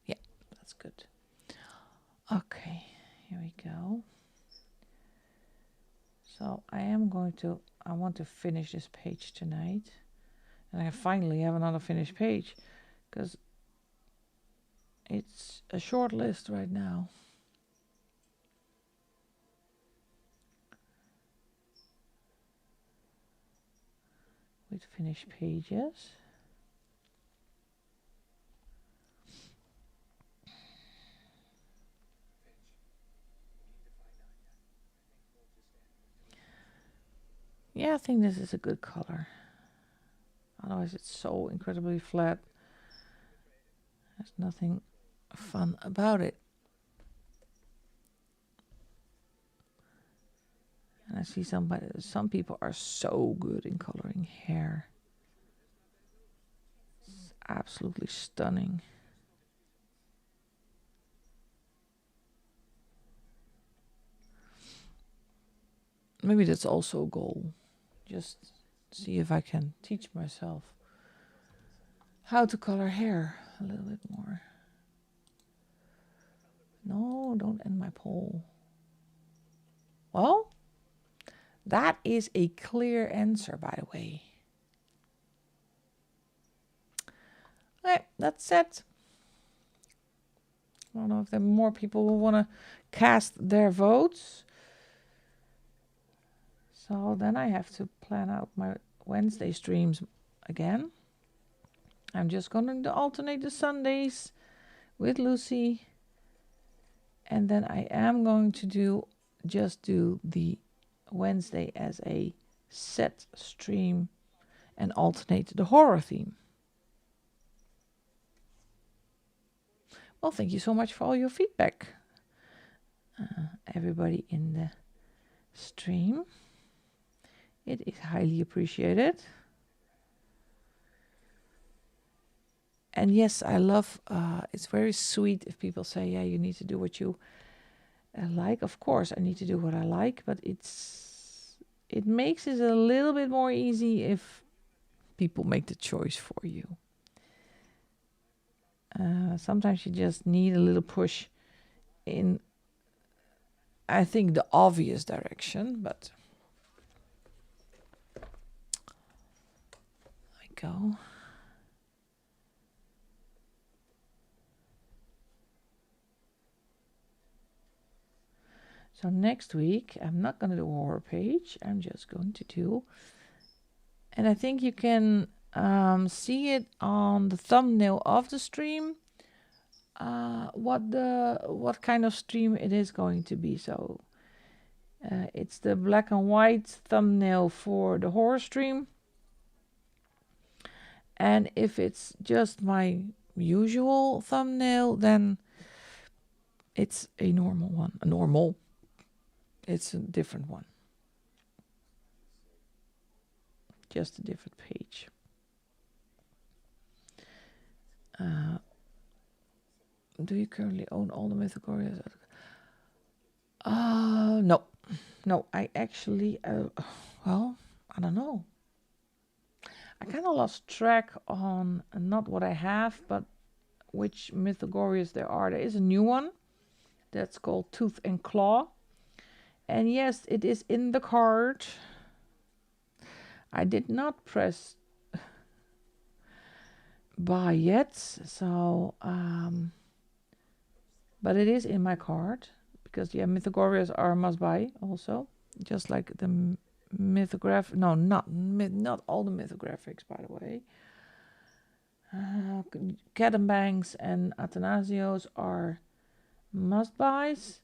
Yeah, that's good. Okay, here we go. So I want to finish this page tonight. And I finally have another finished page, because it's a short list right now. With finished pages. Yeah, I think this is a good color. Otherwise it's so incredibly flat. There's nothing fun about it. And I see some people are so good in coloring hair. It's absolutely stunning. Maybe that's also a goal. Just see if I can teach myself how to color hair a little bit more. No, don't end my poll. Well, that is a clear answer, by the way. Okay, that's it. I don't know if there are more people who want to cast their votes. So then I have to plan out my Wednesday streams again. I'm just going to alternate the Sundays with Lucy. And then I am going to do the Wednesday as a set stream and alternate the horror theme. Well, thank you so much for all your feedback, everybody in the stream. It is highly appreciated. And yes, I love, it's very sweet if people say, yeah, you need to do what you like. Of course, I need to do what I like, but it makes it a little bit more easy if people make the choice for you. Sometimes you just need a little push in, I think, the obvious direction, but I go. So next week, I'm not going to do a horror page. I'm just going to do, and I think you can see it on the thumbnail of the stream, what kind of stream it is going to be. So it's the black and white thumbnail for the horror stream. And if it's just my usual thumbnail, then it's a normal one. It's a different one. Just a different page. Do you currently own all the Mythogorias? No, I actually, well, I don't know. I kind of lost track on not what I have, but which Mythogorias there are. There is a new one that's called Tooth and Claw. And yes, it is in the cart. I did not press buy yet, so but it is in my cart because Mythogorias are must buy also, just like the mythograph. No, not all the mythographics, by the way. Catambanks and Athanasios are must buys.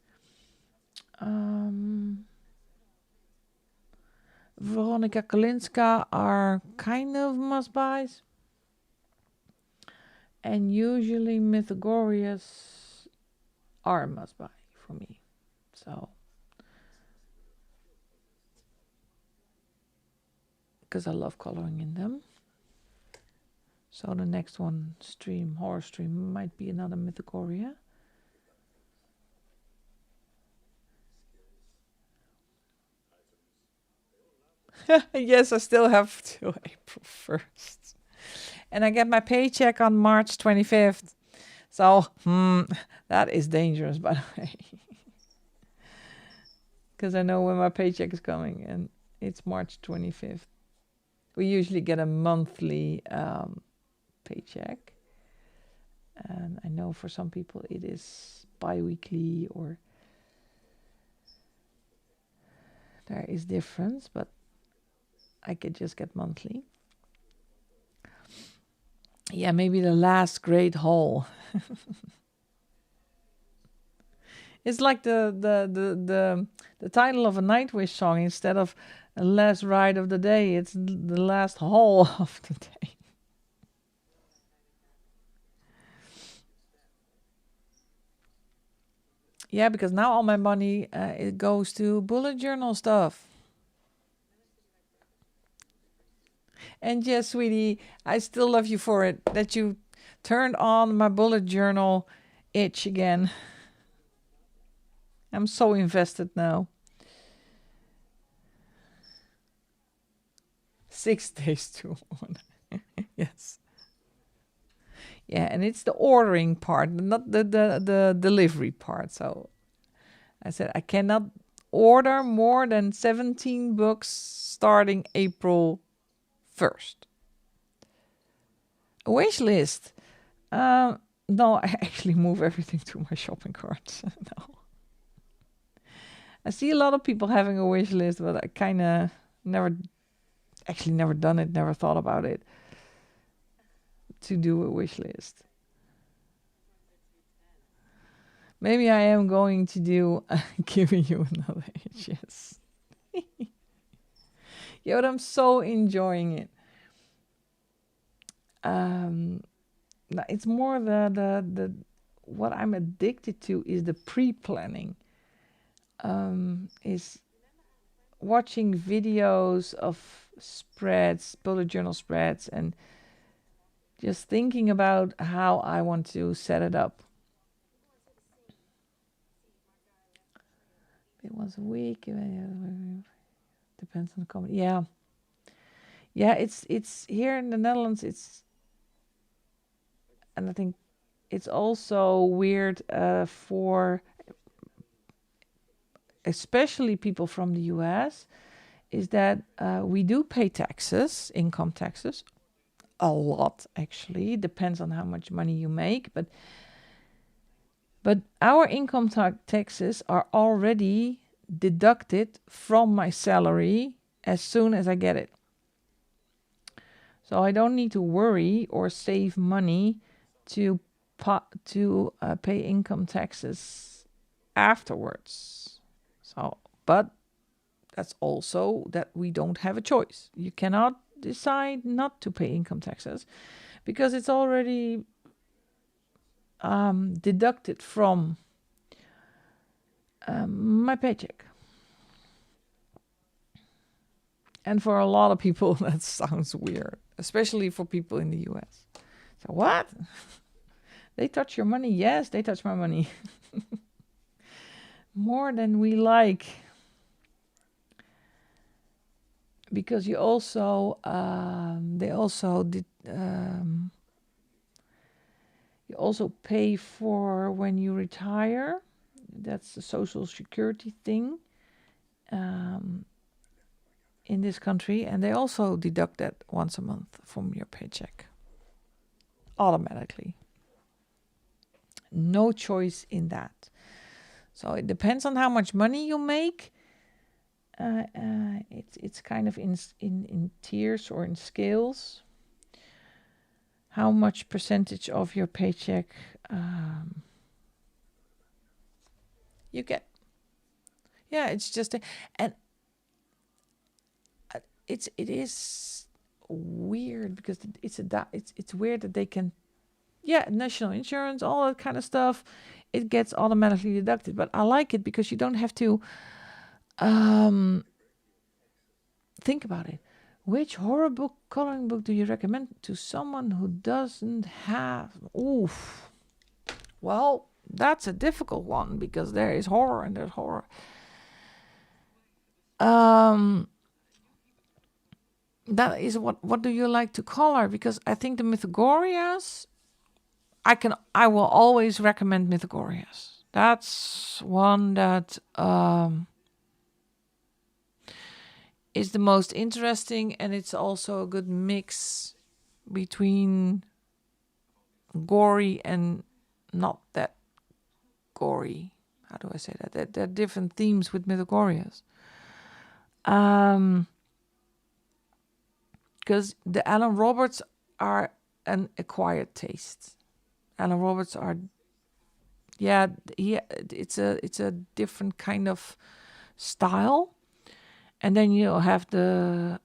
Veronica Kalinska are kind of must buys. And usually Mythogorias are must buy for me. So, because I love coloring in them. So the next one horror stream might be another Mythogoria. Yes, I still have till April 1st. And I get my paycheck on March 25th. So, that is dangerous, by the way. Because I know when my paycheck is coming, and it's March 25th. We usually get a monthly paycheck. And I know for some people it is bi-weekly, or there is difference, but I could just get monthly. Yeah, maybe the last great haul. It's like the title of a Nightwish song. Instead of a last ride of the day, it's the last haul of the day. Yeah, because now all my money it goes to bullet journal stuff. And yes, sweetie, I still love you for it, that you turned on my bullet journal itch again. I'm so invested now. 6 days to one. Yes. Yeah, and it's the ordering part, not the delivery part. So I said I cannot order more than 17 books starting April 1st. A wish list. No, I actually move everything to my shopping cart. No. I see a lot of people having a wish list, but I kind of never done it, never thought about it to do a wish list. Maybe I am going to do giving you another age, yes. Yeah, but I'm so enjoying it. It's more the what I'm addicted to is the pre-planning. Is watching videos of spreads, bullet journal spreads, and just thinking about how I want to set it up. It was a week. Depends on the company. Yeah, yeah. It's here in the Netherlands. And I think it's also weird for especially people from the US, is that we do pay taxes, income taxes, a lot actually. Depends on how much money you make, but our income taxes are already deducted from my salary as soon as I get it. So I don't need to worry or save money to pay income taxes afterwards. So, but that's also that we don't have a choice. You cannot decide not to pay income taxes because it's already deducted from my paycheck. And for a lot of people, that sounds weird, especially for people in the US. So, what? They touch your money? Yes, they touch my money. More than we like. Because you also, they also did, you also pay for when you retire. That's the social security thing in this country. And they also deduct that once a month from your paycheck. Automatically. No choice in that. So it depends on how much money you make. It's kind of in tiers or in scales. How much percentage of your paycheck you get? Yeah, it's just and it is weird because it's weird that they can, national insurance, all that kind of stuff, it gets automatically deducted. But I like it because you don't have to think about it. Which horror book, coloring book do you recommend to someone who doesn't have? Oof. Well, that's a difficult one because there is horror and there's horror. That is what do you like to color? Because I think the Mythogorias, I will always recommend Mythogorias. That's one that is the most interesting, and it's also a good mix between gory and not that gory. How do I say that? There are different themes with Mythogorias. Because the Alan Roberts are an acquired taste. Alan Roberts are, it's a different kind of style. And then you have the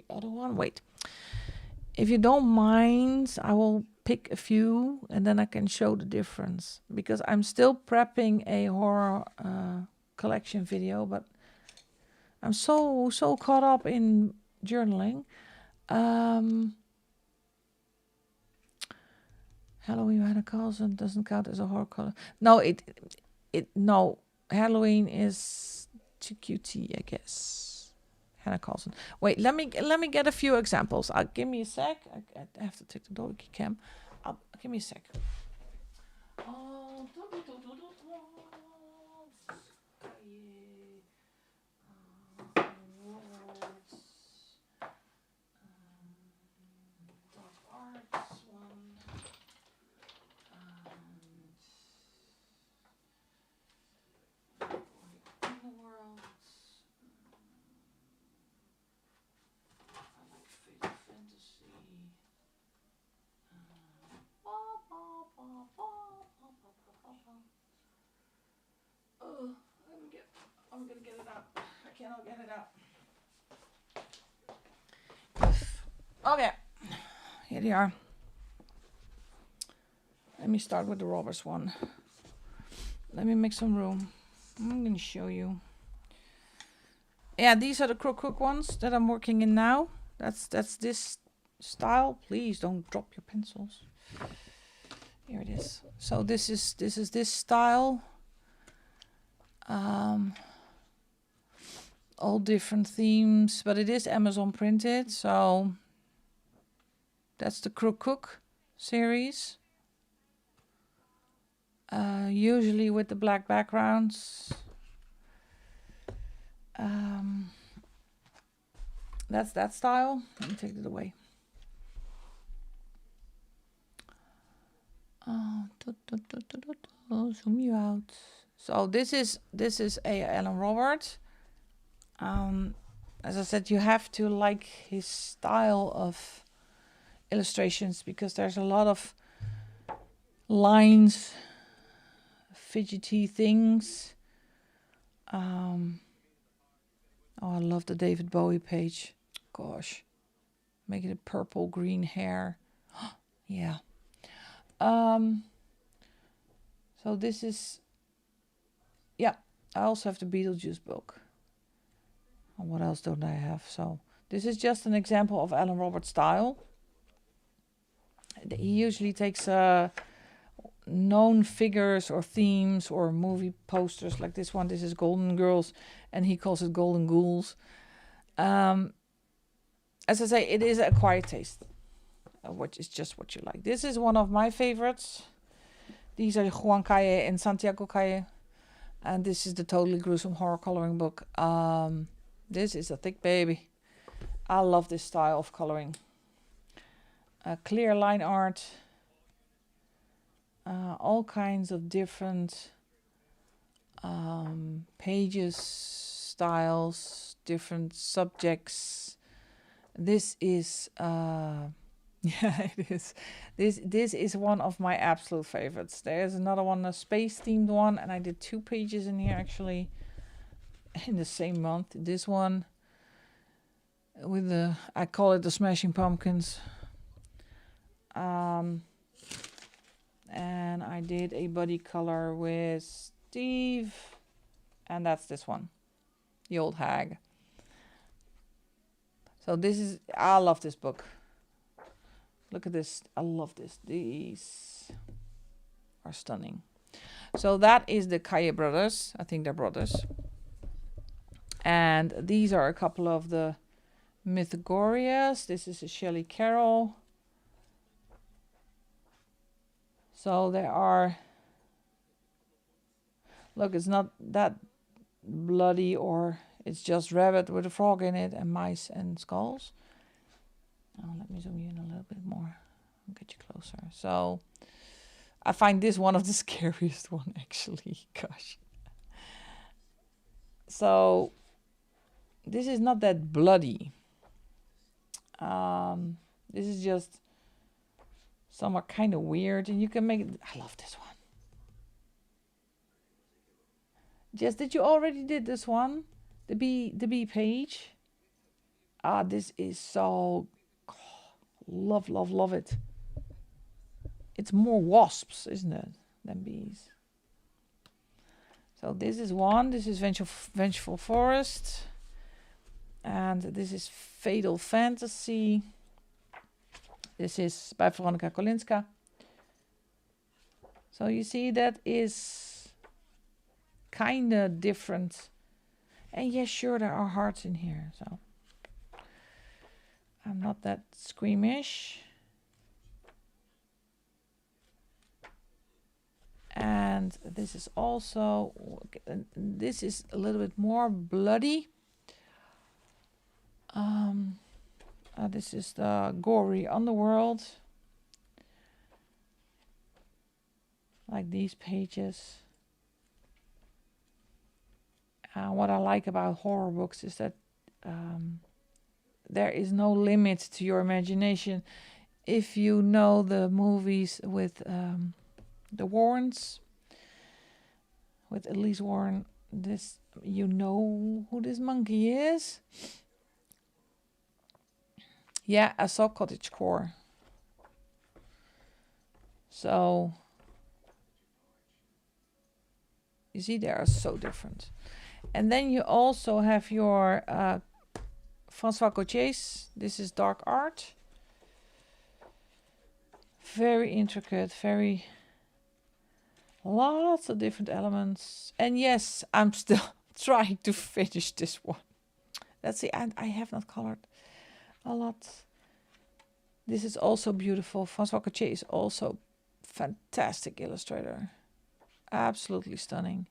other one. Wait, if you don't mind, I will pick a few and then I can show the difference because I'm still prepping a horror collection video, but I'm so caught up in journaling. Halloween Hannah Carlson doesn't count as a horror color. No, no. Halloween is too cutie, I guess. Hannah Carlson. Wait, let me get a few examples. Give me a sec. I have to take the doggy cam. Give me a sec. cannot get it out. Okay, here they are. Let me start with the robbers one. Let me make some room. I'm going to show you. Yeah, these are the Crook Crook ones that I'm working in now. That's this style. Please don't drop your pencils. Here it is. So this is this style. All different themes, but it is Amazon printed. So that's the Crook Crook series. Usually with the black backgrounds. That's that style. Let me take it away. Zoom you out. So this is a Alan Robert. As I said, you have to like his style of illustrations because there's a lot of lines, fidgety things. Oh, I love the David Bowie page. Gosh, make it a purple green hair. Yeah. So this is, yeah, I also have the Beetlejuice book. And what else don't I have? So this is just an example of Alan Robert's style. He usually takes known figures or themes or movie posters like this one. This is Golden Girls and he calls it Golden Ghouls. As I say, it is a quiet taste, which is just what you like. This is one of my favorites. These are Juan Calle and Santiago Calle. And this is the Totally Gruesome Horror Coloring Book. This is a thick baby. I love this style of coloring. Clear line art. All kinds of different pages, styles, different subjects. This is... yeah, it is. This is one of my absolute favorites. There's another one, a space themed one, and I did 2 pages in here actually in the same month. This one with the, I call it the Smashing Pumpkins. And I did a body color with Steve, and that's this one, the Old Hag. So this is, I love this book. Look at this. I love this. These are stunning. So that is the Calle brothers. I think they're brothers. And these are a couple of the Mythogorias. This is a Shelley Carroll. So there are... Look, it's not that bloody, or it's just rabbit with a frog in it and mice and skulls. Oh, let me zoom you in a little bit more. I'll get you closer. So I find this one of the scariest one, actually. Gosh. So this is not that bloody. This is just somewhat kind of weird, and you can make it. I love this one. Jess, did you already did this one? The B page. This is so... Love, love, love it. It's more wasps, isn't it, than bees. So this is one. This is Vengeful Forest. And this is Fatal Fantasy. This is by Veronica Kolinska. So you see that is kind of different. And yes, sure, there are hearts in here. So I'm not that squeamish. And this is also, this is a little bit more bloody. This is the Gory Underworld. Like these pages. What I like about horror books is that there is no limit to your imagination. If you know the movies with the Warrens, with Elise Warren, this You know who this monkey is? Yeah, I saw cottagecore. So you see, they are so different. And then you also have your François Gautier's. This is dark art. Very intricate, very lots of different elements. And yes, I'm still trying to finish this one. That's the end. I have not colored a lot. This is also beautiful. François Gautier is also fantastic illustrator. Absolutely stunning.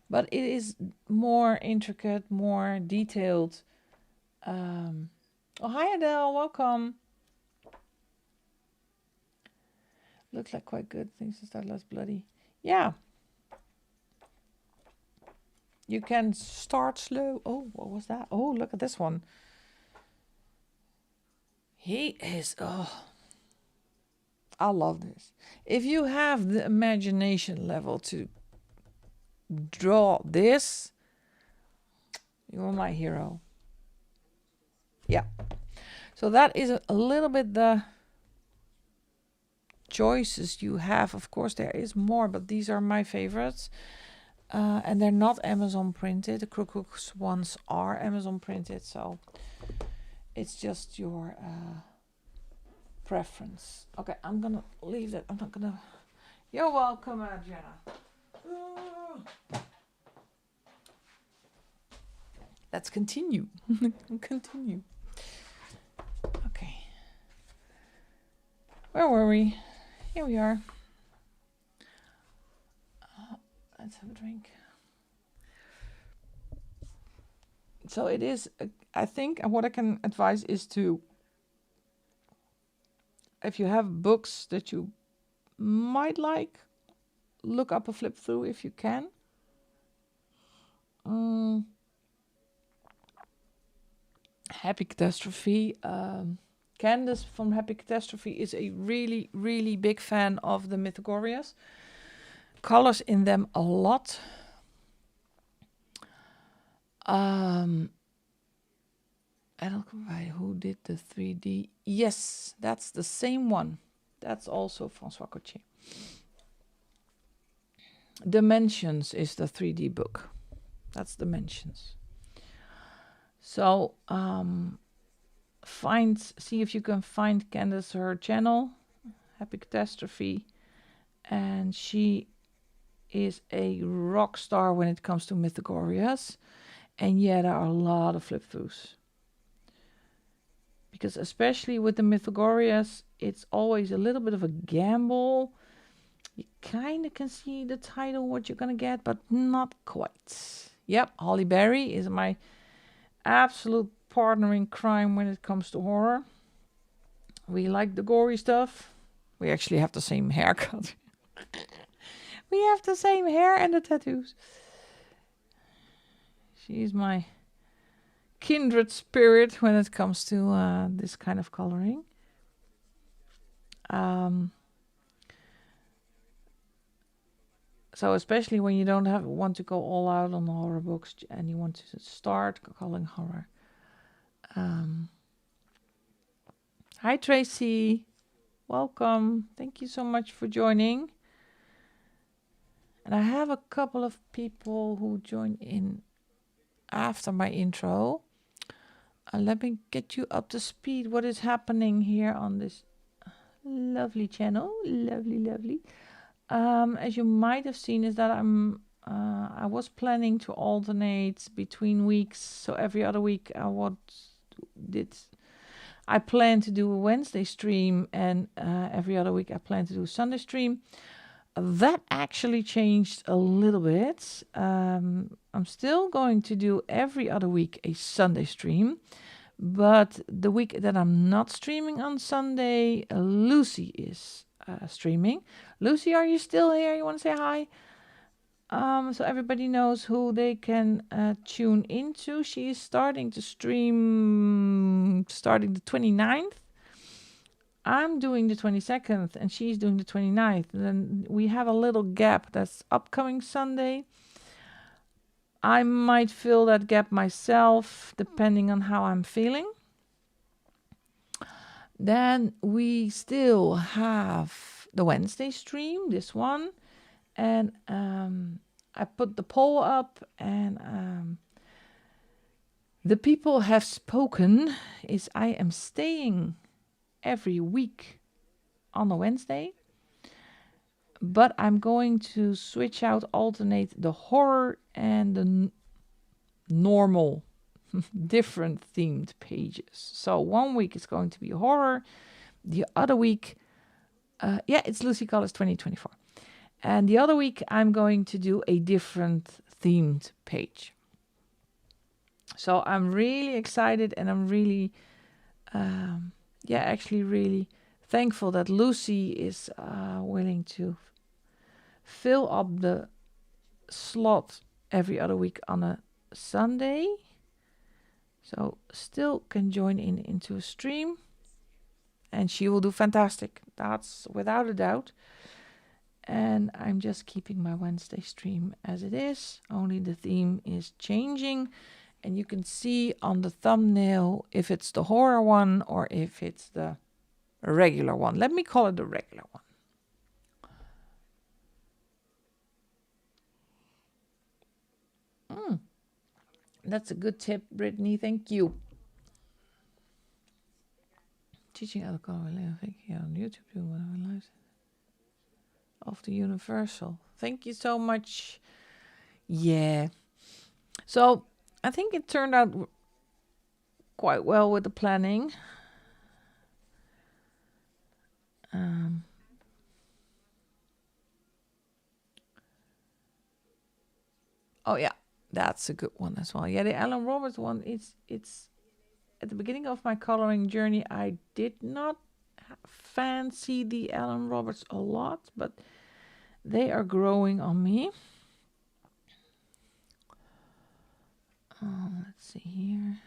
But it is more intricate, more detailed. Oh, hi Adele, welcome. Looks like quite good. Things to start less bloody. Yeah. You can start slow. Oh, what was that? Oh, look at this one. He is, oh, I love this. If you have the imagination level to draw this, you're my hero. Yeah. So that is a little bit the choices you have. Of course, there is more, but these are my favorites. And they're not Amazon printed. The Crook Crook's ones are Amazon printed, so it's just your preference. Okay, I'm gonna leave that. I'm not gonna. You're welcome, Adriana. Let's continue. Continue. Okay. Where were we? Here we are. Let's have a drink. So it is, I think what I can advise is to, if you have books that you might like, look up a flip through if you can. Happy Catastrophe. Candace from Happy Catastrophe is a really, really big fan of the Mythogorias. Colors in them a lot. Who did the 3D? Yes, that's the same one. That's also François Gautier. Dimensions is the 3D book. That's Dimensions. So see if you can find Candace, her channel, Happy Catastrophe, and she is a rock star when it comes to Mythogorias. And yeah, there are a lot of flip throughs. Because especially with the Mythogorias, it's always a little bit of a gamble. You kind of can see the title, what you're going to get, but not quite. Yep, Holly Berry is my absolute partner in crime when it comes to horror. We like the gory stuff. We actually have the same haircut. We have the same hair and the tattoos. She's my kindred spirit when it comes to this kind of coloring. So especially when you don't want to go all out on the horror books and you want to start coloring horror. Hi Tracy, welcome. Thank you so much for joining. And I have a couple of people who joined in after my intro. Let me get you up to speed. What is happening here on this lovely channel? Lovely. As you might have seen, is that I was planning to alternate between weeks. So every other week I plan to do a Wednesday stream, and every other week I plan to do a Sunday stream. That actually changed a little bit. I'm still going to do every other week a Sunday stream, but the week that I'm not streaming on Sunday, Lucy is streaming. Lucy, are you still here? You want to say hi? So everybody knows who they can tune into. She is starting to stream starting the 29th. I'm doing the 22nd and she's doing the 29th. And then we have a little gap. That's upcoming Sunday. I might fill that gap myself, depending on how I'm feeling. Then we still have the Wednesday stream, this one. And I put the poll up, and the people have spoken. Is I am staying every week on a Wednesday, but I'm going to switch out, alternate the horror and the normal, different themed pages. So one week is going to be horror, the other week, it's Lucy Colors 2024. And the other week, I'm going to do a different themed page. So I'm really excited, and I'm really, actually really thankful that Lucy is willing to fill up the slot every other week on a Sunday. So still can join into a stream, and she will do fantastic. That's without a doubt. And I'm just keeping my Wednesday stream as it is. Only the theme is changing. And you can see on the thumbnail if it's the horror one or if it's the regular one. Let me call it the regular one. That's a good tip, Brittany. Thank you. Teaching other color, thank you on YouTube, doing whatever lives of the universal. Thank you so much. Yeah. So I think it turned out quite well with the planning. Oh yeah, that's a good one as well. Yeah, the Alan Roberts one. It's at the beginning of my coloring journey. I did not fancy the Alan Roberts a lot, but they are growing on me. Let's see here.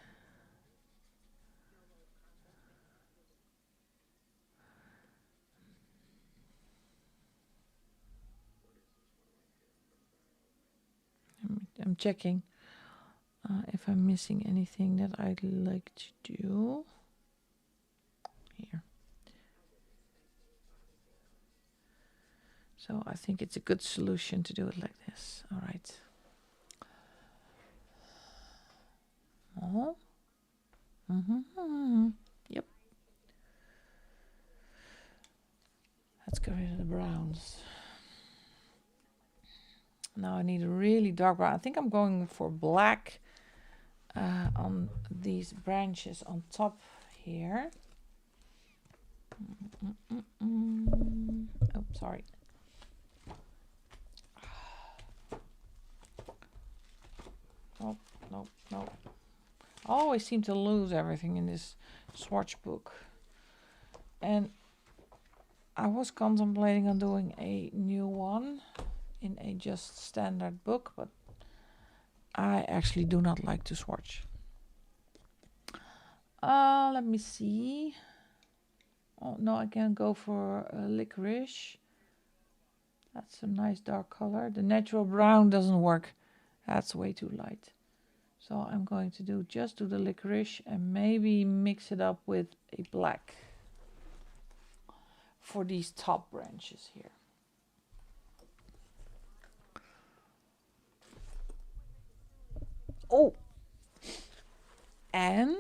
I'm checking if I'm missing anything that I'd like to do. Here. So I think it's a good solution to do it like this. All right. Oh. Yep. Let's get rid of the browns. Now I need a really dark brown. I think I'm going for black on these branches on top here. Oh, sorry. No. I always seem to lose everything in this swatch book. And I was contemplating on doing a new one in a just standard book, but I actually do not like to swatch. Let me see. Oh no, I can go for licorice. That's a nice dark color. The natural brown doesn't work. That's way too light. So I'm going to do the licorice and maybe mix it up with a black for these top branches here. Oh, and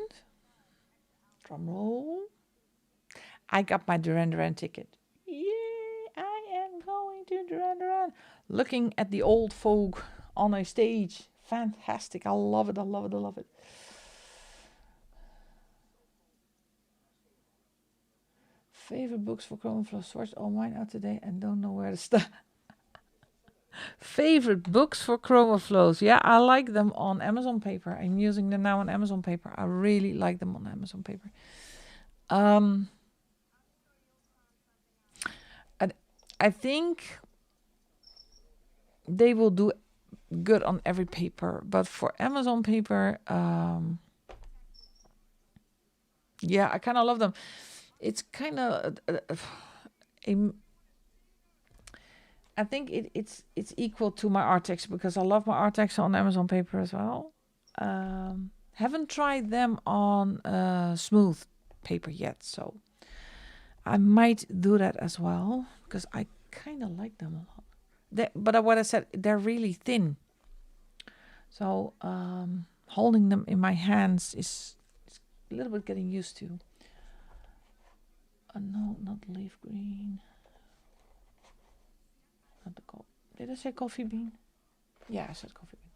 drum roll, I got my Duran Duran ticket. Yeah, I am going to Duran Duran. Looking at the old folk on a stage. Fantastic. I love it. Favorite books for Chrome Flow. Sourced all mine out today and don't know where to start. Favorite books for Chroma Flows. Yeah, I like them on Amazon paper. I'm using them now on Amazon paper. I really like them on Amazon paper. I think they will do good on every paper, but for Amazon paper, yeah, I kind of love them. It's kind of I think it's equal to my art text because I love my art text on Amazon paper as well. Haven't tried them on smooth paper yet, so I might do that as well because I kind of like them a lot. But what I said, they're really thin, so holding them in my hands is a little bit getting used to. No, not leaf green. Not the Did I say coffee bean? Yeah, I said coffee bean.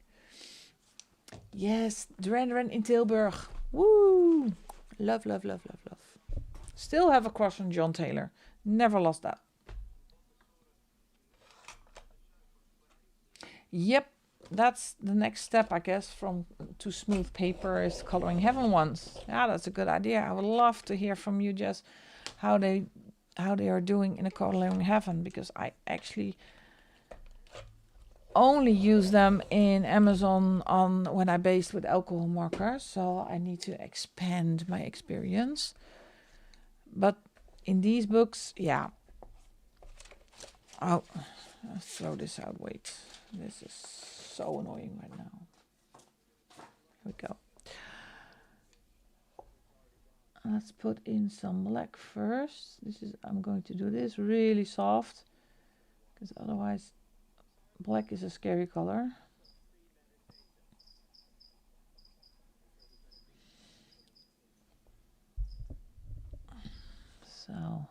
Yes, Dren in Tilburg. Woo! Love, love, love, love, love. Still have a crush on John Taylor. Never lost that. Yep, that's the next step, I guess, from to smooth paper is coloring heaven ones. Yeah, that's a good idea. I would love to hear from you, Jess, how they are doing in a coloring heaven, because I actually only use them in Amazon on when I based with alcohol markers, so I need to expand my experience. But in these books, yeah. Oh, I'll throw this out. Wait, this is so annoying right now. Here we go. Let's put in some black first. I'm going to do this really soft, because otherwise black is a scary color. So,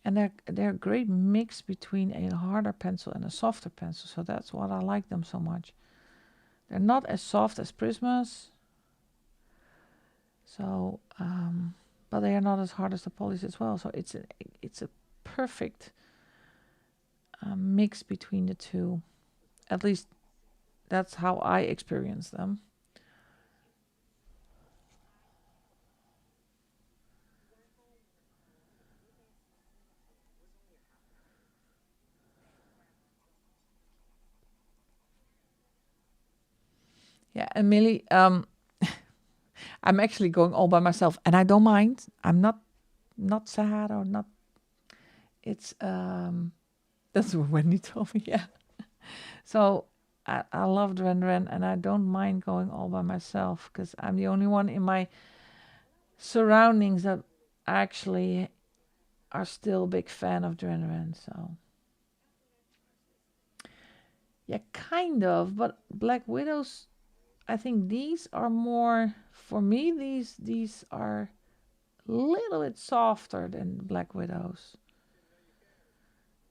and they're a great mix between a harder pencil and a softer pencil. So that's what I like them so much. They're not as soft as Prismas. So, but they are not as hard as the polys as well. So it's a perfect mix between the two. At least that's how I experience them. Yeah, and Millie, I'm actually going all by myself, and I don't mind. I'm not sad or not. It's that's what Wendy told me. Yeah. So I love Ren, and I don't mind going all by myself because I'm the only one in my surroundings that actually are still a big fan of Ren. So yeah, kind of. But Black Widows, I think these are more for me. These are a little bit softer than Black Widows,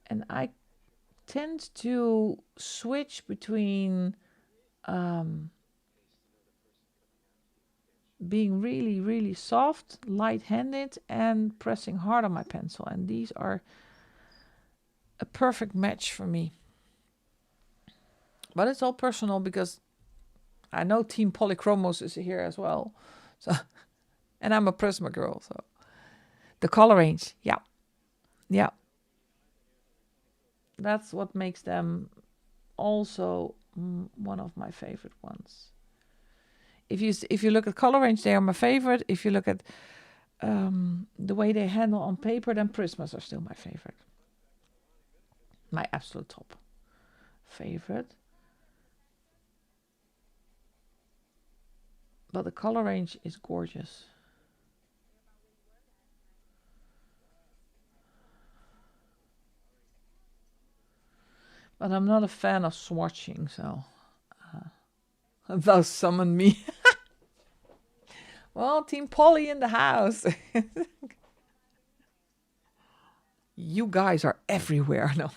and I tend to switch between being really, really soft, light-handed, and pressing hard on my pencil. And these are a perfect match for me. But it's all personal because I know Team Polychromos is here as well. So, and I'm a Prisma girl. So the color range, yeah, yeah. That's what makes them also one of my favorite ones. If you look at color range, they are my favorite. If you look at the way they handle on paper, then Prismas are still my favorite. My absolute top favorite. But the color range is gorgeous. But I'm not a fan of swatching, so thus summoned me. Well, Team Polly in the house. You guys are everywhere. No,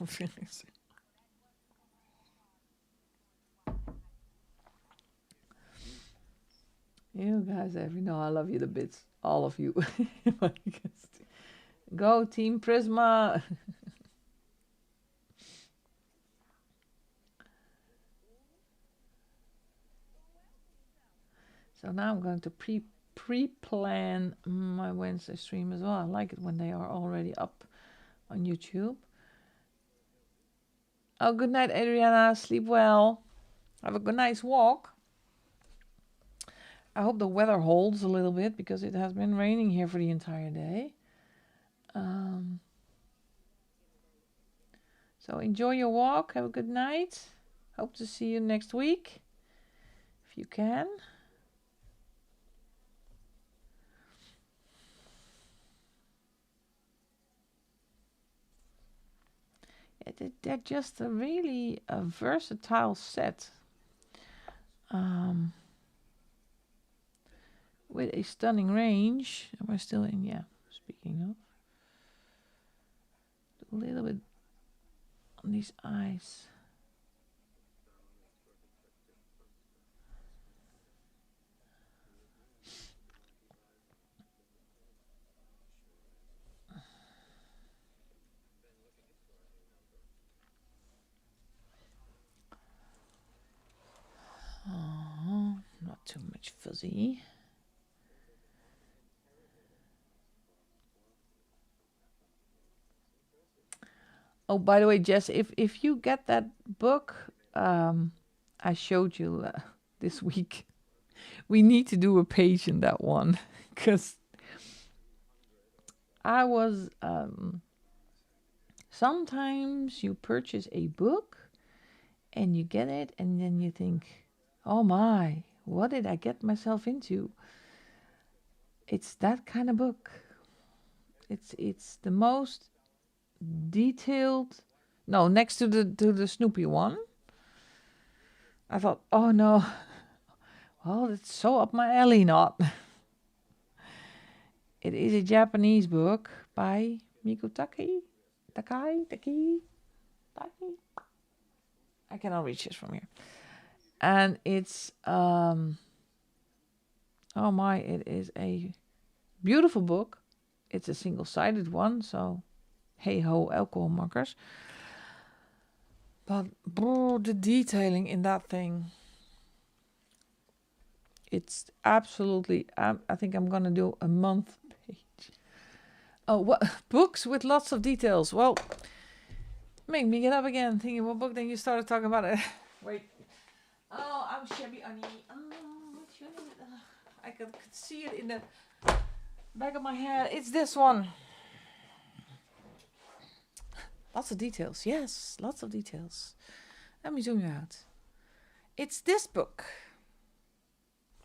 you guys no, I love you the bits, all of you. Go Team Prisma. So now I'm going to pre-plan my Wednesday stream as well. I like it when they are already up on YouTube. Oh, good night, Adriana. Sleep well. Have a good nice walk. I hope the weather holds a little bit because it has been raining here for the entire day. Um, so enjoy your walk. Have a good night. Hope to see you next week, if you can. They're just a really versatile set. With a stunning range. Am I still in? Yeah, speaking of. A little bit on these eyes. Oh, not too much fuzzy. Oh, by the way, Jess, if you get that book I showed you this week, we need to do a page in that one because I was sometimes you purchase a book and you get it and then you think, oh my, what did I get myself into? It's that kind of book. It's the most detailed. No, next to the Snoopy one. I thought, oh no, well, it's so up my alley, not. It is a Japanese book by Mikutaki, Taki. I cannot reach it from here. And it's oh my, it is a beautiful book. It's a single-sided one, so hey ho, alcoholmakers. But bro, the detailing in that thing, it's absolutely. I think I'm gonna do a month page. Oh, what books with lots of details? Well, make me get up again. Thinking what book? Then you started talking about it. Wait. Oh, I'm shabby Annie. Oh, what's your name? I could see it in the back of my head. It's this one. Lots of details. Yes, lots of details. Let me zoom you out. It's this book.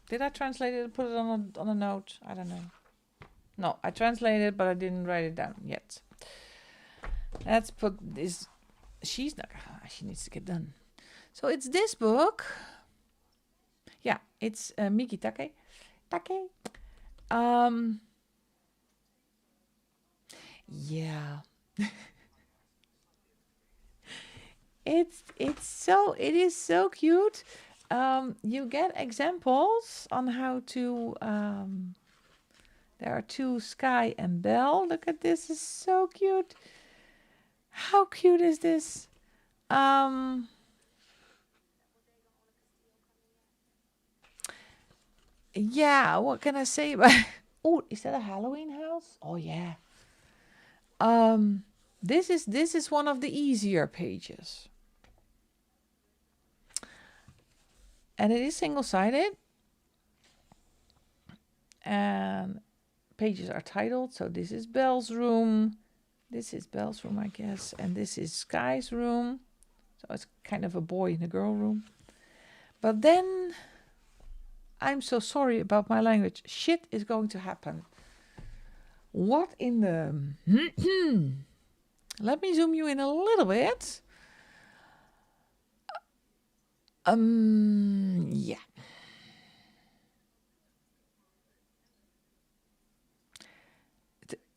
Did I translate it and put it on a note? I don't know. No, I translated it, but I didn't write it down yet. Let's put this. She's not. She needs to get done. So it's this book. Yeah, it's Miki Take. Yeah. it is so cute. You get examples on how to. There are two, Sky and Belle. Look at this, is so cute. How cute is this? Yeah, what can I say about Oh, is that a Halloween house? Oh yeah. This is one of the easier pages. And it is single-sided. And pages are titled. So this is Belle's room. This is Belle's room, I guess. And this is Sky's room. So it's kind of a boy and a girl room. But then, I'm so sorry about my language. Shit is going to happen. What in the... Let me zoom you in a little bit. Yeah.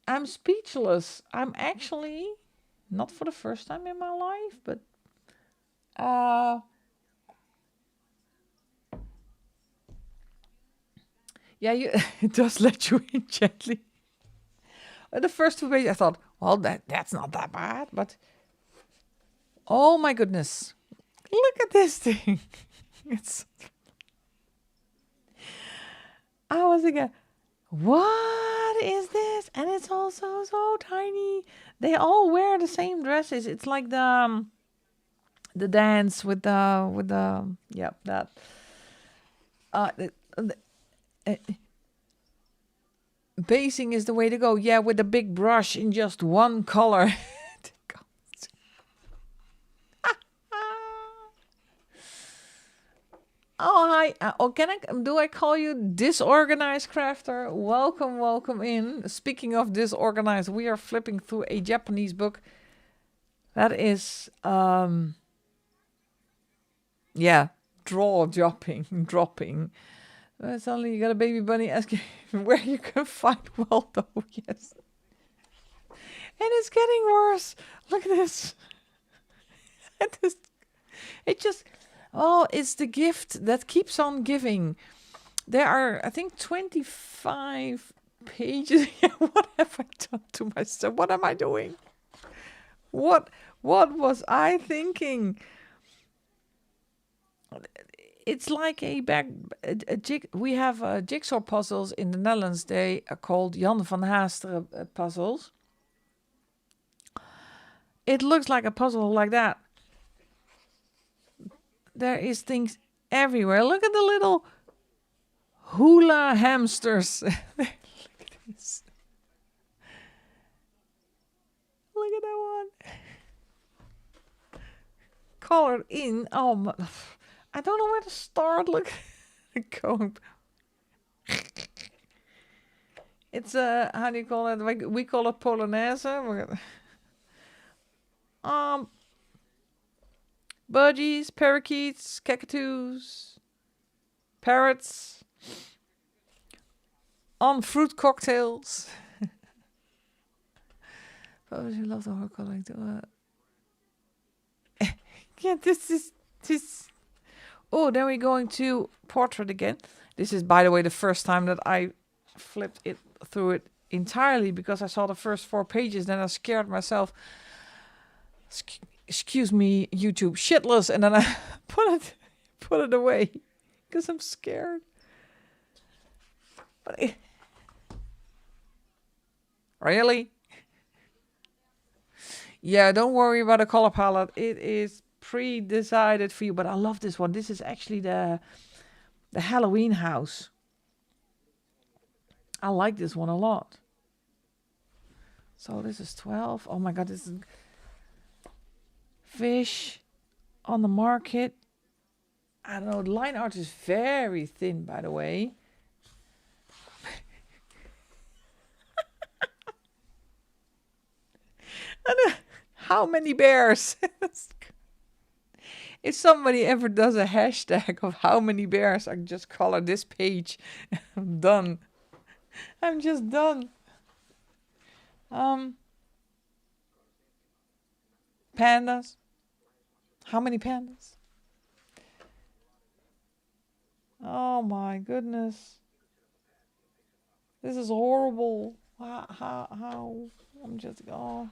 I'm speechless. I'm actually, not for the first time in my life, but yeah, it does let you in gently. The first 2 pages, I thought, well, that's not that bad, but oh my goodness, look at this thing. It's. I was again. What is this? And it's also so tiny. They all wear the same dresses. It's like the dance with the yeah, that uh, the, uh basing is the way to go. Yeah, with a big brush in just one color. Oh, hi. Do I call you disorganized crafter? Welcome, welcome in. Speaking of disorganized, we are flipping through a Japanese book that is, dropping. Suddenly you got a baby bunny asking where you can find Waldo. Yes. And it's getting worse. Look at this. It's the gift that keeps on giving. There are, I think, 25 pages. What have I done to myself? What am I doing? What was I thinking? It's like we have jigsaw puzzles in the Netherlands. They are called Jan van Haasteren puzzles. It looks like a puzzle like that. There is things everywhere. Look at the little hula hamsters. Look at this. Look at that one. Colored in. Oh, I don't know where to start. Look, going. It's how do you call it? We call it Polonaise. Budgies, parakeets, cockatoos, parrots, on fruit cocktails. Oh, you love the horror coloring too. Yeah, this. Oh, then we're going to portrait again. This is, by the way, the first time that I flipped it through it entirely because I saw the first 4 pages. Then I scared myself. Excuse me, YouTube, shitless, and then I put it away because I'm scared. But really? Yeah, don't worry about the color palette. It is pre-decided for you. But I love this one. This is actually the Halloween house. I like this one a lot. So this is 12. Oh my God, this is fish on the market. I don't know. The line art is very thin, by the way. And, how many bears? If somebody ever does a hashtag of how many bears, I just color this page. I'm done. I'm just done. Pandas. How many pandas? Oh my goodness. This is horrible. How? I'm just, oh.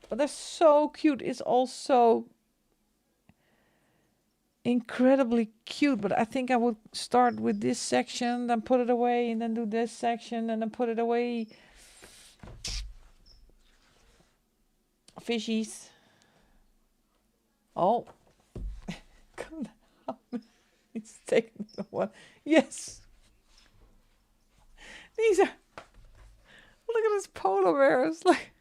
But they're so cute. It's also incredibly cute. But I think I would start with this section, then put it away, and then do this section, and then put it away. Fishies. Oh. Come down. It's taking the one. Yes. These are. Look at this polar bears. Like.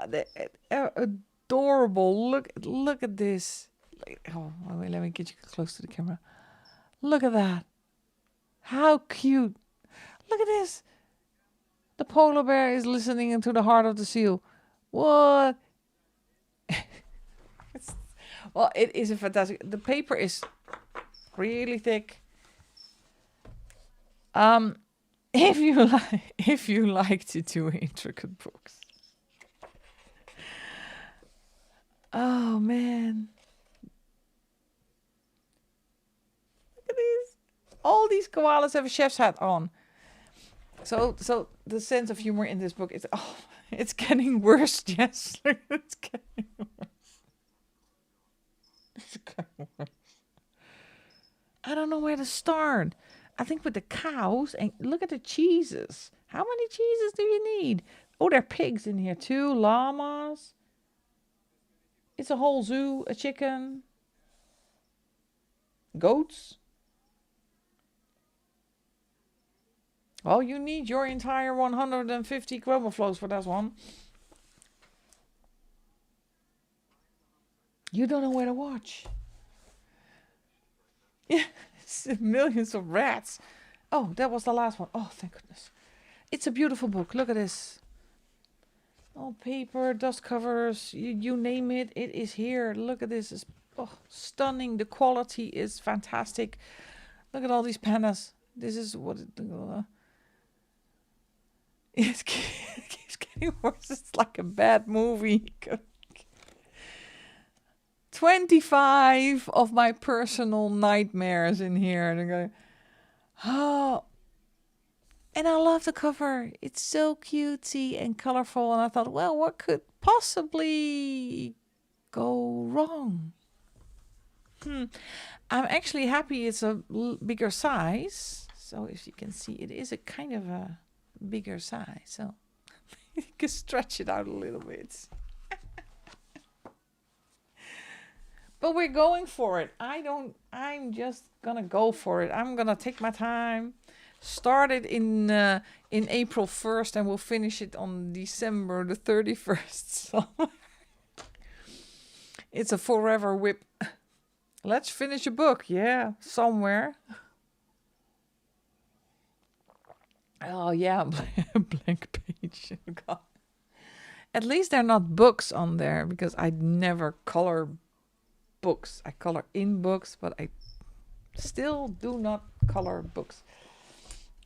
They're adorable. Look at this. Oh, wait, let me get you close to the camera. Look at that. How cute. Look at this. The polar bear is listening into the heart of the seal. What? Well, it is a fantastic. The paper is really thick. If you like to do intricate books. Oh man. Look at these. All these koalas have a chef's hat on. So the sense of humor in this book is it's getting worse, Jess. It's getting worse. It's getting worse. I don't know where to start. I think with the cows, and look at the cheeses. How many cheeses do you need? Oh, there are pigs in here too, llamas. It's a whole zoo, a chicken, goats. Well, you need your entire 150 chroma flows for that one. You don't know where to watch. Yeah, millions of rats. Oh, that was the last one. Oh, thank goodness. It's a beautiful book. Look at this. All paper, dust covers, you name it, it is here. Look at this. It's stunning. The quality is fantastic. Look at all these pandas. This is what it keeps getting worse. It's like a bad movie. 25 of my personal nightmares in here. And I'm going, oh. And I love the cover. It's so cutesy and colorful. And I thought, well, what could possibly go wrong? I'm actually happy it's a bigger size. So if you can see, it is a kind of a bigger size. So you can stretch it out a little bit. But we're going for it. I'm just gonna go for it. I'm gonna take my time. Start it in April 1st and we'll finish it on December the 31st. So it's a forever whip. Let's finish a book. Yeah, somewhere. Oh yeah, blank page. God. At least they're not books on there because I never color books. I color in books, but I still do not color books.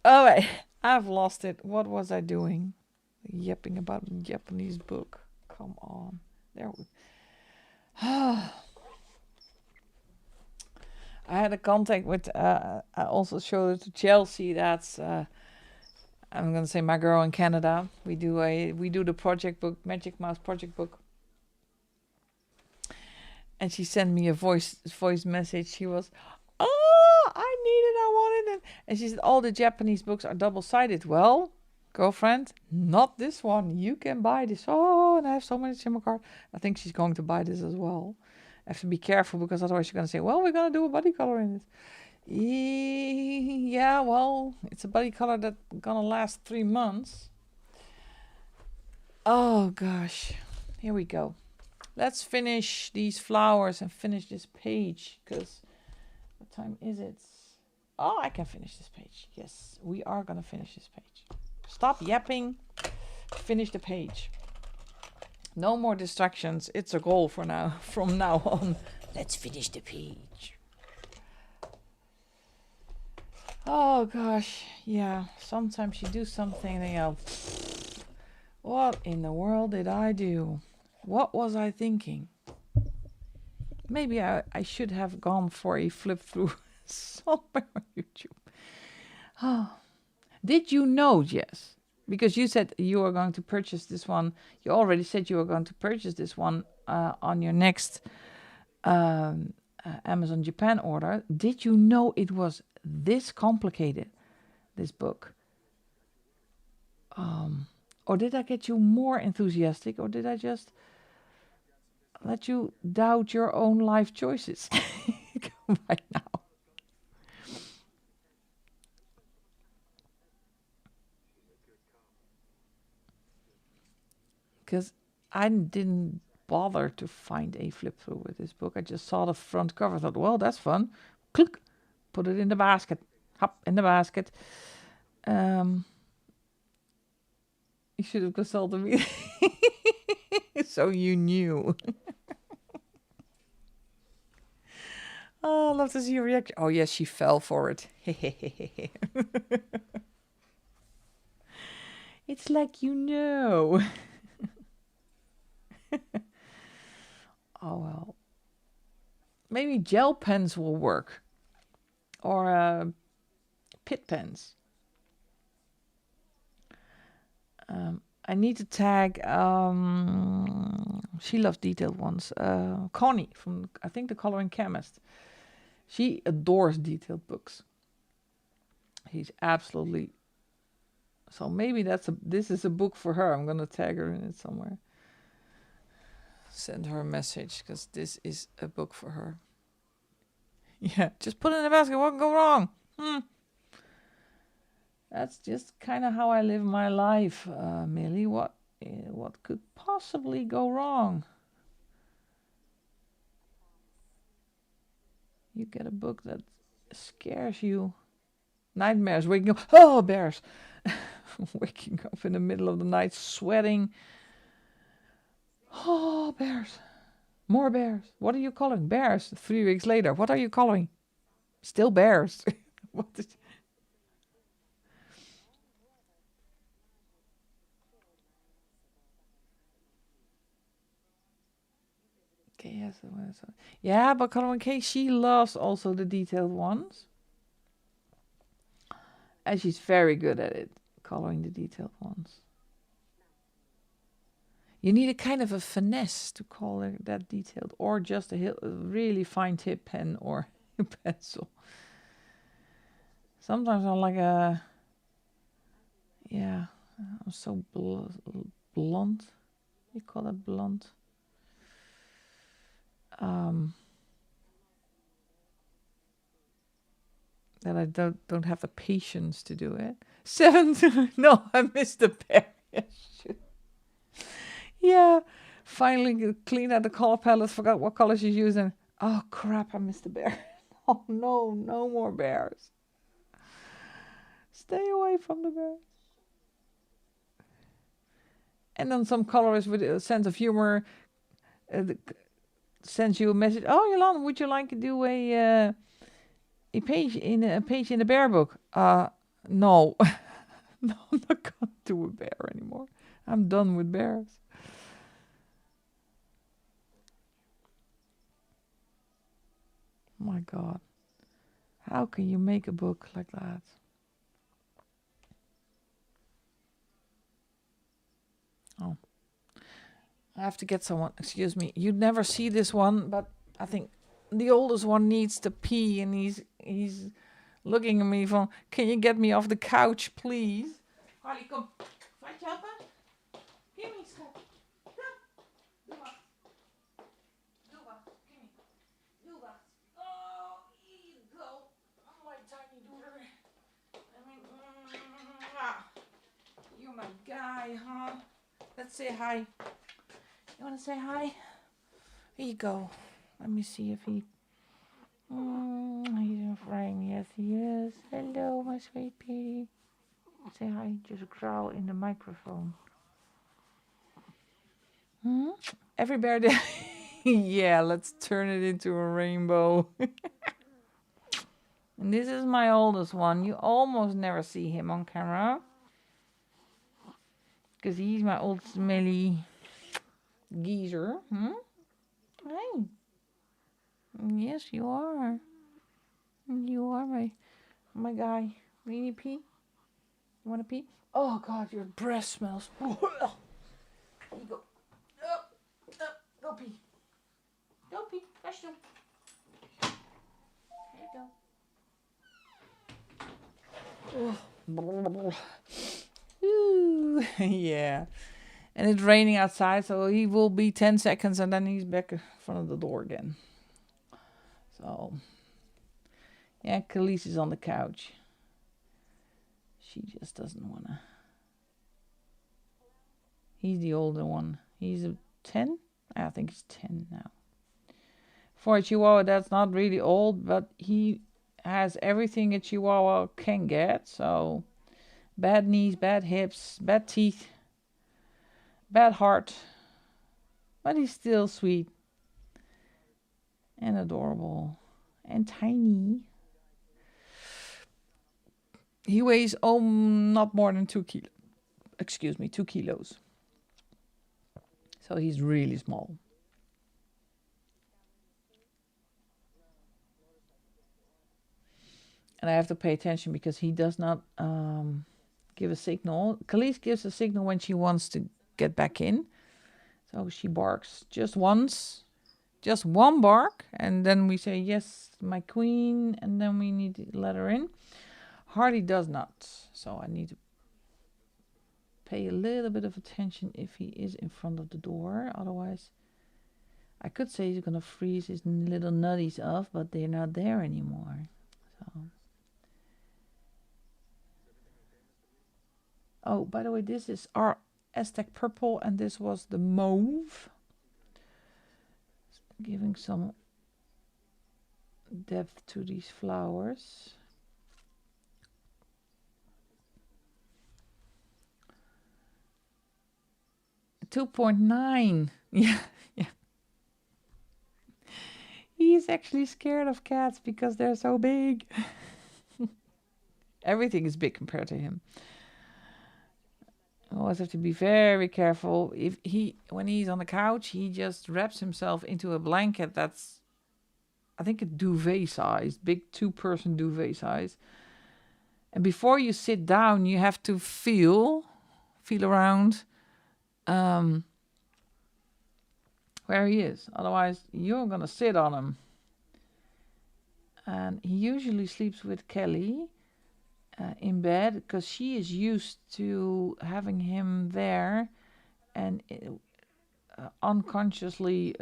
Oh, wait, I've lost it. What was I doing? Yapping about a Japanese book. Come on. There we I had a contact with, I also showed it to Chelsea. That's, I'm going to say my girl in Canada. We do the project book, Magic Mouse project book. And she sent me a voice message. She was, oh, I need it, I wanted it. And she said, all the Japanese books are double-sided. Well, girlfriend, not this one. You can buy this. Oh, and I have so many symbol cards. I think she's going to buy this as well. I have to be careful because otherwise she's going to say, well, we're going to do a body color in this. Yeah, well, it's a body color that's going to last 3 months. Oh, gosh. Here we go. Let's finish these flowers and finish this page, because what time is it? Oh, I can finish this page. Yes, we are going to finish this page. Stop yapping. Finish the page. No more distractions. It's a goal for now. From now on. Let's finish the page. Oh, gosh. Yeah, sometimes you do something and you go, what in the world did I do? What was I thinking? Maybe I should have gone for a flip through somewhere on YouTube. Oh. Did you know, Jess? Because you said you were going to purchase this one. You already said you were going to purchase this one on your next Amazon Japan order. Did you know it was this complicated, this book? Or did I get you more enthusiastic? Or did I just let you doubt your own life choices right now? Because I didn't bother to find a flip through with this book. I just saw the front cover. Thought, well, that's fun. Click, put it in the basket. Hop in the basket. You should have consulted me. So you knew. Oh, I'd love to see your reaction. Oh, yes, she fell for it. It's like you know. Oh, well. Maybe gel pens will work. Or pit pens. I need to tag, she loves detailed ones. Connie from, I think, The Coloring Chemist. She adores detailed books. He's absolutely. So maybe this is a book for her. I'm gonna tag her in it somewhere. Send her a message because this is a book for her. Yeah, just put it in the basket. What can go wrong? That's just kind of how I live my life, Millie. What could possibly go wrong? You get a book that scares you. Nightmares, waking up. Oh, bears. Waking up in the middle of the night, sweating. Oh, bears. More bears. What are you calling? Bears. 3 weeks later. What are you calling? Still bears. What is... Okay, yes. Yeah, but Colin K, she loves also the detailed ones. And she's very good at it, coloring the detailed ones. You need a kind of a finesse to color that detailed, or just a really fine tip pen or a pencil. Sometimes I'm like yeah, I'm so blunt. You call it blunt. That I don't have the patience to do it. 7. No, I missed the bear. Yeah, finally cleaned out the color palette. Forgot what color she's using. Oh crap! I missed the bear. Oh no, no more bears. Stay away from the bears. And then some colorists with a sense of humor sends you a message. Oh, Yolanda, would you like to do a page in the bear book? No, no, I'm not gonna do a bear anymore. I'm done with bears. My God, how can you make a book like that? Oh, I have to get someone. Excuse me. You'd never see this one, but I think the oldest one needs to pee, and he's looking at me from. Can you get me off the couch, please? Harley, kom. Vai je helpen? Gimme, schat. Kom. Doe wat. Doe wat. Gimme. Doe wat. Oh, here you go. My tiny daughter. I mean, you're my guy, huh? Let's say hi. You want to say hi? Here you go. Let me see if he... he's afraid. Yes, he is. Hello, my sweet baby. Say hi. Just growl in the microphone. Every bear day. Yeah, let's turn it into a rainbow. And this is my oldest one. You almost never see him on camera. Because he's my old smelly geezer. Hey. Yes, you are. You are my guy. Really pee? You want to pee? Oh, God, your breath smells. Here you go. Go pee. Go pee. Restroom. There you go. Ooh, yeah. And it's raining outside, so he will be 10 seconds and then he's back in front of the door again. So, yeah, Khalees is on the couch. She just doesn't want to. He's the older one. He's a 10? I think he's 10 now. For a Chihuahua, that's not really old, but he has everything a Chihuahua can get. So, bad knees, bad hips, bad teeth, bad heart. But he's still sweet and adorable and tiny. He weighs not more than 2 kilos. 2 kilos. So he's really small. And I have to pay attention because he does not give a signal. Khalees gives a signal when she wants to get back in. So she barks just once. Just one bark. And then we say, yes, my queen. And then we need to let her in. Hardy does not. So I need to pay a little bit of attention if he is in front of the door. Otherwise, I could say he's going to freeze his little nutties off, but they're not there anymore. So Oh, by the way, this is our Aztec purple, and this was the mauve. Giving some depth to these flowers. $2.9. Yeah, yeah. He's actually scared of cats because they're so big. Everything is big compared to him. I always have to be very careful. When he's on the couch, he just wraps himself into a blanket that's, I think, a duvet size, big 2-person duvet size. And before you sit down, you have to feel around where he is. Otherwise, you're gonna sit on him. And he usually sleeps with Kelly in bed because she is used to having him there, and unconsciously,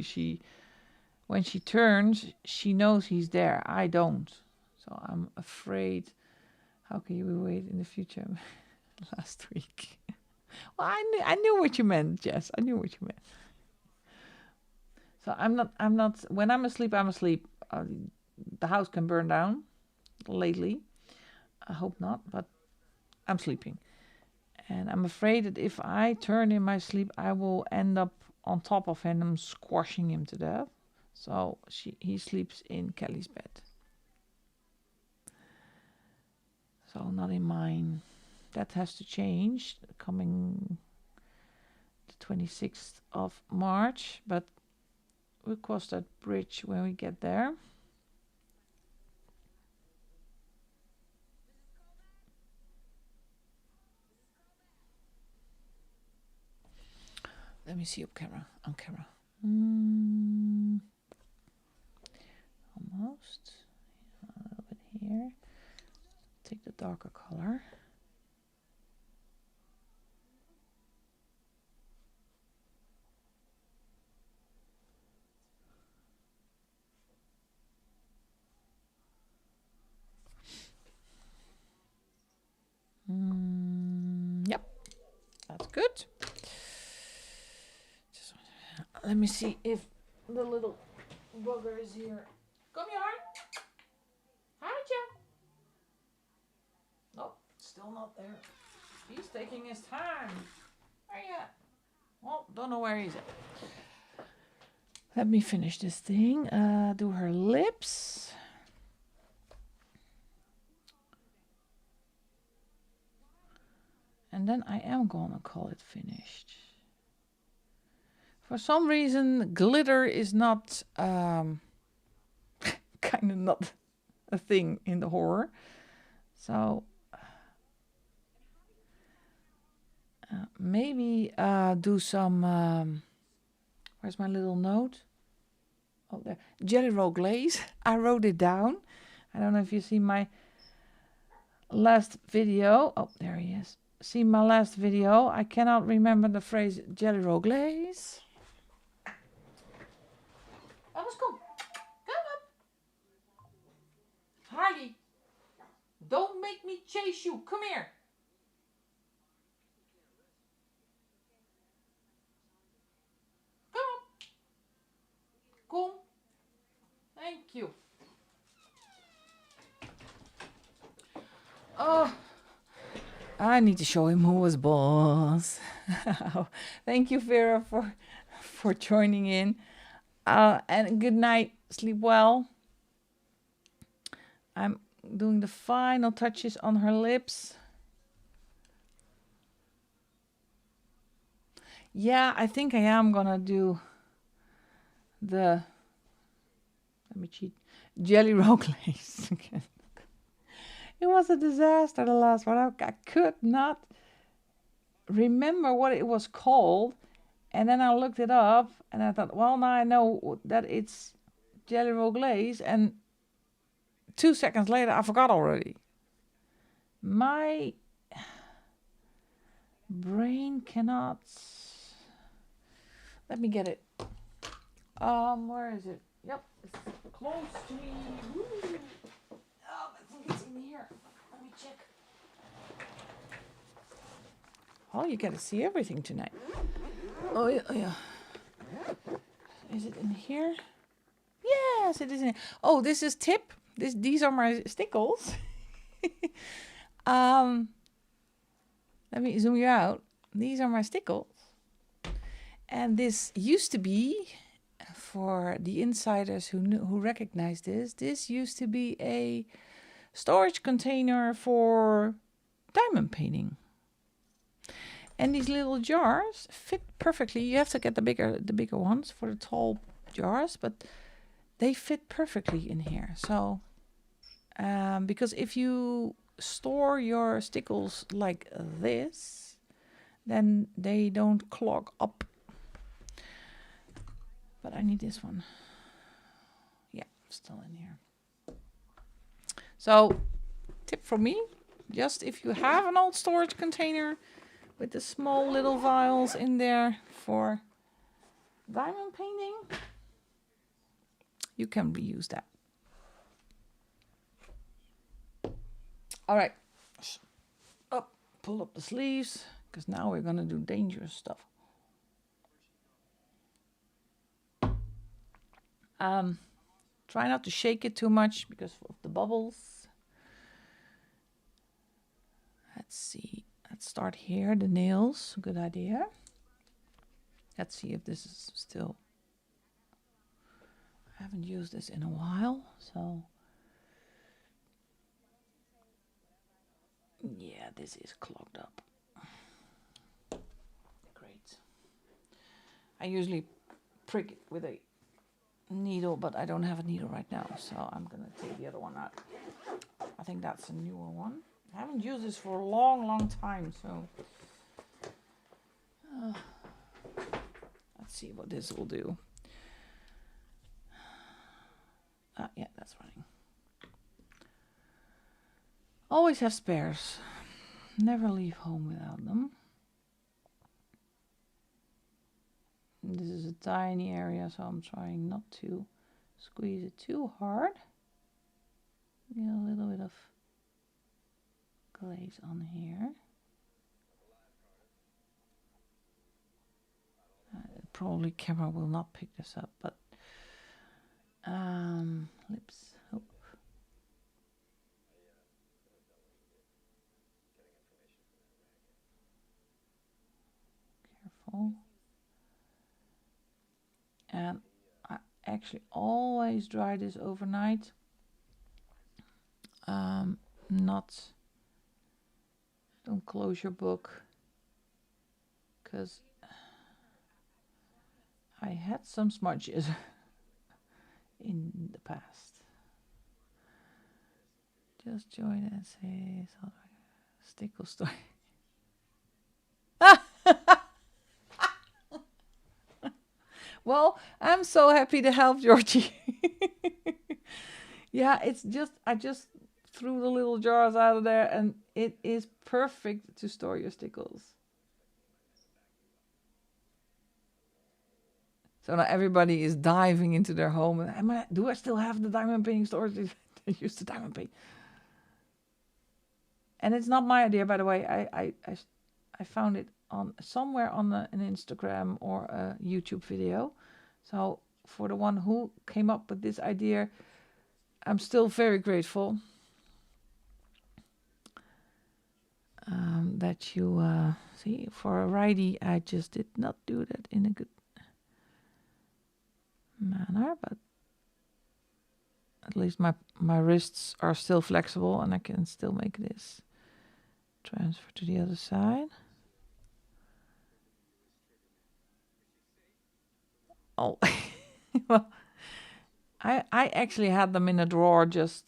she, when she turns, she knows he's there. I don't, so I'm afraid. How can you wait in the future? Last week. Well, I knew what you meant, Jess. I knew what you meant. So I'm not. When I'm asleep, I'm asleep. The house can burn down. Lately, I hope not, but I'm sleeping, and I'm afraid that if I turn in my sleep, I will end up on top of him, squashing him to death. So he sleeps in Kelly's bed. So not in mine. That has to change coming the 26th of March, but we'll cross that bridge when we get there. Let me see on camera. Almost. A little bit here. Take the darker color. Yep, that's good. Let me see if the little bugger is here. Come here. Haartje. Nope, still not there. He's taking his time. Where you at? Well, don't know where he's at. Let me finish this thing. Do her lips. And then I am gonna call it finished. For some reason, glitter is not kind of not a thing in the horror. So maybe do some. Where's my little note? Oh, there. Jelly roll glaze. I wrote it down. I don't know if you see my last video. Oh, there he is. See my last video. I cannot remember the phrase jelly roll glaze. Alles kom. Come up. Heidi, don't make me chase you. Come here. Come up. Kom. Thank you. Oh, I need to show him who was boss. Thank you, Vera, for joining in. And good night. Sleep well. I'm doing the final touches on her lips. Yeah, I think I am gonna do the, let me cheat, jelly roll glaze again. It was a disaster, the last one. I could not remember what it was called. And then I looked it up and I thought, well, now I know that it's jelly roll glaze. And 2 seconds later, I forgot already. My brain cannot. Let me get it. Where is it? Yep, it's close to me. Woo. I think it's in here. Let me check. Well, you get to see everything tonight. Oh yeah, oh yeah. Is it in here? Yes, it is in. Oh, this is tip. These are my stickles. Let me zoom you out. These are my stickles. And this used to be, for the insiders who recognize this used to be a storage container for diamond painting. And these little jars fit perfectly. You have to get the bigger ones for the tall jars, but they fit perfectly in here. So, because if you store your stickles like this, then they don't clog up. But I need this one. Yeah, still in here. So, tip from me, just if you have an old storage container with the small little vials in there for diamond painting, you can reuse that. All right, pull up the sleeves, because now we're gonna do dangerous stuff. Try not to shake it too much because of the bubbles. Let's see. Let's start here. The nails. Good idea. Let's see if this is still. I haven't used this in a while, so. Yeah, this is clogged up. Great. I usually prick it with a needle, but I don't have a needle right now, so I'm gonna take the other one out. I think that's a newer one. I haven't used this for a long time, so let's see what this will do. Yeah, that's running. Always have spares. Never leave home without them. This is a tiny area, so I'm trying not to squeeze it too hard. Get a little bit of glaze on here. Probably camera will not pick this up, but lips. Oh. Careful. And I actually always dry this overnight. Don't close your book, because I had some smudges in the past. Just join and say stickle story. Well, I'm so happy to help, Georgie. Yeah, I just threw the little jars out of there, and it is perfect to store your stickles. So now everybody is diving into their home. And do I still have the diamond painting storage? They used the diamond paint. And it's not my idea, by the way. I found it on somewhere on an Instagram or a YouTube video. So for the one who came up with this idea, I'm still very grateful that you see. For a righty, I just did not do that in a good manner, but at least my wrists are still flexible and I can still make this transfer to the other side. Oh, well, I actually had them in a drawer, just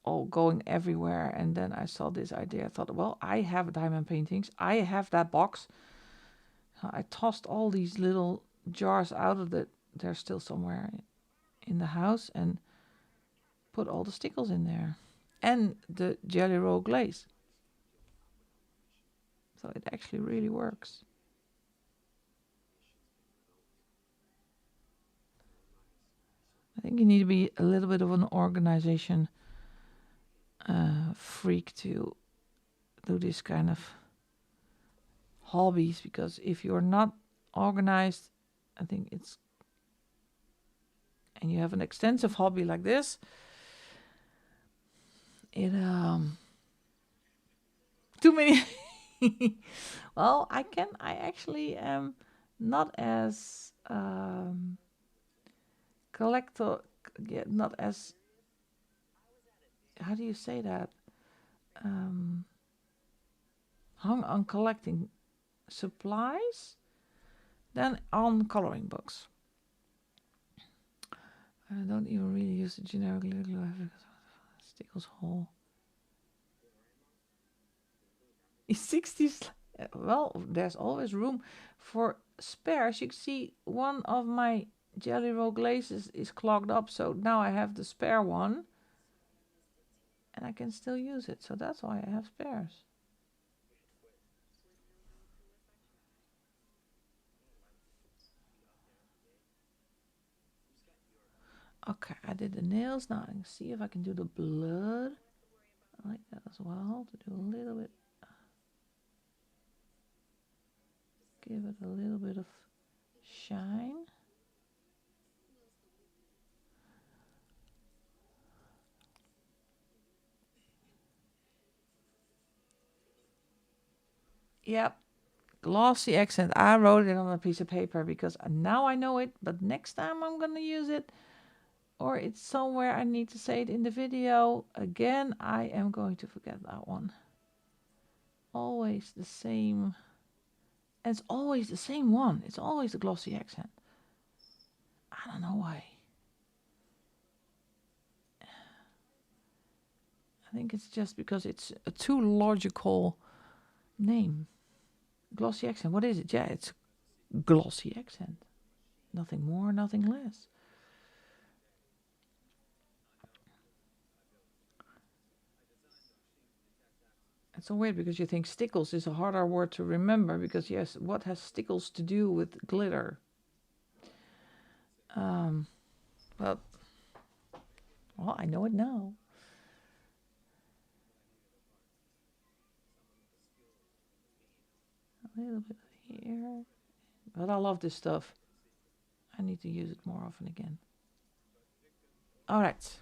all going everywhere, and then I saw this idea. I thought, well, I have diamond paintings. I have that box. So I tossed all these little jars out of it. They're still somewhere in the house, and put all the stickles in there and the jelly roll glaze. So it actually really works. I think you need to be a little bit of an organization freak to do this kind of hobbies, because if you're not organized, I think it's, and you have an extensive hobby like this, it too many. Well, I actually am not as collector, yeah, not as, how do you say that, um hung on collecting supplies than on coloring books. I don't even really use the generic glitter glue Stickles hole. 60s. Well, there's always room for spares. You can see one of my Jelly Roll glazes is clogged up, so now I have the spare one and I can still use it, so that's why I have spares. Okay, I did the nails. Now I can see if I can do the blood. I like that as well, to do a little bit, give it a little bit of shine. Yep, glossy accent. I wrote it on a piece of paper because now I know it, but next time I'm gonna use it, or it's somewhere I need to say it in the video again, I am going to forget that one. Always the same. And it's always the same one. It's always the glossy accent. I don't know why. I think it's just because it's a too logical name. Glossy accent. What is it? Yeah, it's glossy accent. Nothing more, nothing less. It's so weird because you think stickles is a harder word to remember because, yes, what has stickles to do with glitter? But, well, I know it now. A little bit here. But I love this stuff. I need to use it more often again. All right.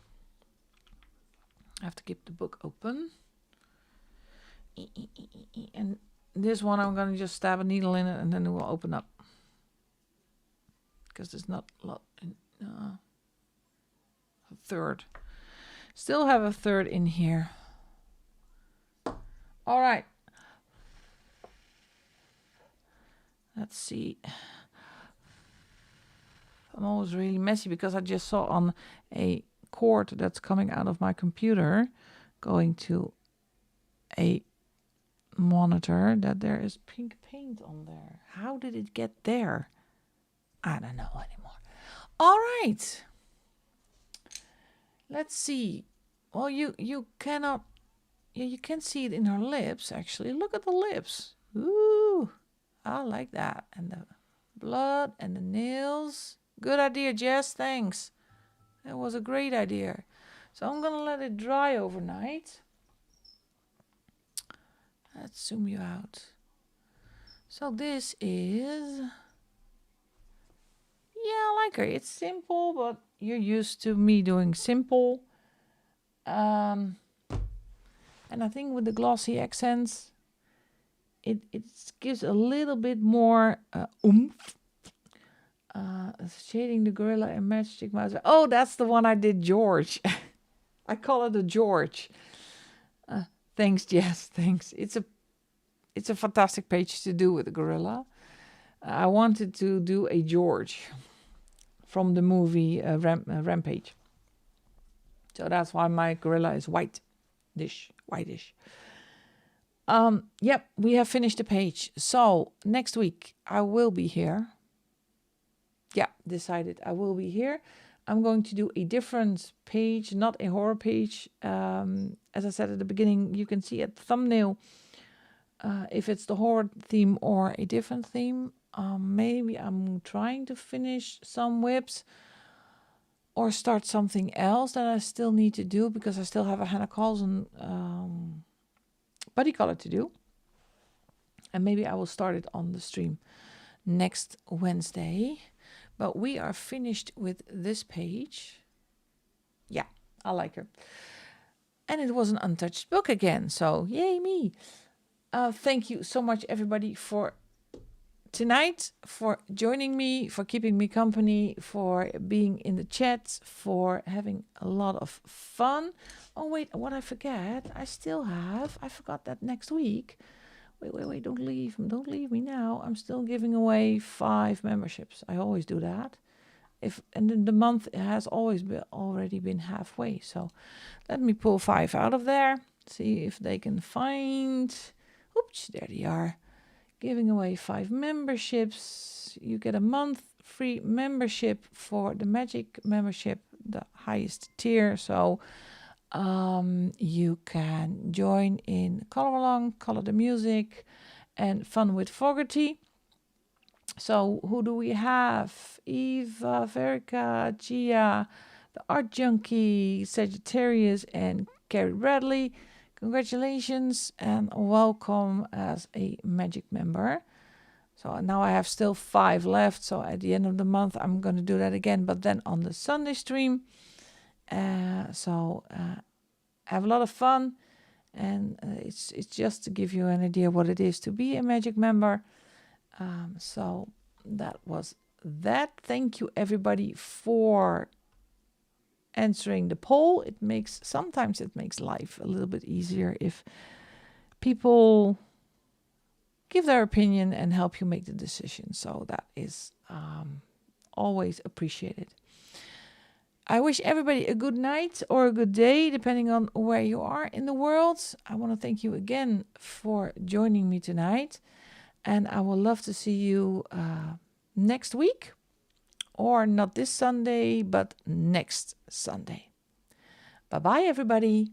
I have to keep the book open. And this one I'm going to just stab a needle in it and then it will open up. Because there's not a lot in... a third. Still have a third in here. All right. Let's see. I'm always really messy because I just saw on a cord that's coming out of my computer going to a monitor that there is pink paint on there. How did it get there? I don't know anymore. All right. Let's see. Well, you cannot... Yeah, you can see it in her lips, actually. Look at the lips. Ooh, I like that. And the blood and the nails. Good idea, Jess. Thanks. That was a great idea. So I'm going to let it dry overnight. Let's zoom you out. So this is... Yeah, I like her. It's simple, but you're used to me doing simple. And I think with the glossy accents, it gives a little bit more oomph. Shading the gorilla and Magic Mouse. Oh, that's the one I did, George. I call it a George. Thanks, Jess. Thanks. It's a fantastic page to do with the gorilla. I wanted to do a George from the movie Rampage. So that's why my gorilla is whitish. Yep, we have finished the page. So next week I will be here. Yeah, decided I will be here. I'm going to do a different page, not a horror page. As I said at the beginning, you can see at the thumbnail if it's the horror theme or a different theme. Maybe I'm trying to finish some whips or start something else that I still need to do because I still have a Hannah Carlson body color to do. And maybe I will start it on the stream next Wednesday. But we are finished with this page. Yeah, I like her. And it was an untouched book again. So yay me. Thank you so much, everybody, for tonight, for joining me, for keeping me company, for being in the chat, for having a lot of fun. Oh, wait, what I forget, I forgot that next week. Wait, don't leave me now. I'm still giving away 5 memberships. I always do that. And then the month has already been halfway. So let me pull 5 out of there. See if they can find. Oops, there they are. Giving away 5 memberships. You get a month free membership for the Magic membership, the highest tier. So you can join in Color Along, Color the Music, and Fun with Fogarty. So who do we have? Eva, Verica, Gia, the Art Junkie, Sagittarius, and Carrie Bradley. Congratulations and welcome as a Magic member. So now I have still 5 left. So at the end of the month, I'm going to do that again, but then on the Sunday stream. Have a lot of fun. And it's just to give you an idea what it is to be a Magic member. So that was that. Thank you, everybody, for answering the poll. Sometimes it makes life a little bit easier if people give their opinion and help you make the decision. So that is always appreciated. I wish everybody a good night or a good day, depending on where you are in the world. I want to thank you again for joining me tonight. And I will love to see you next week. Or not this Sunday, but next Sunday. Bye-bye, everybody.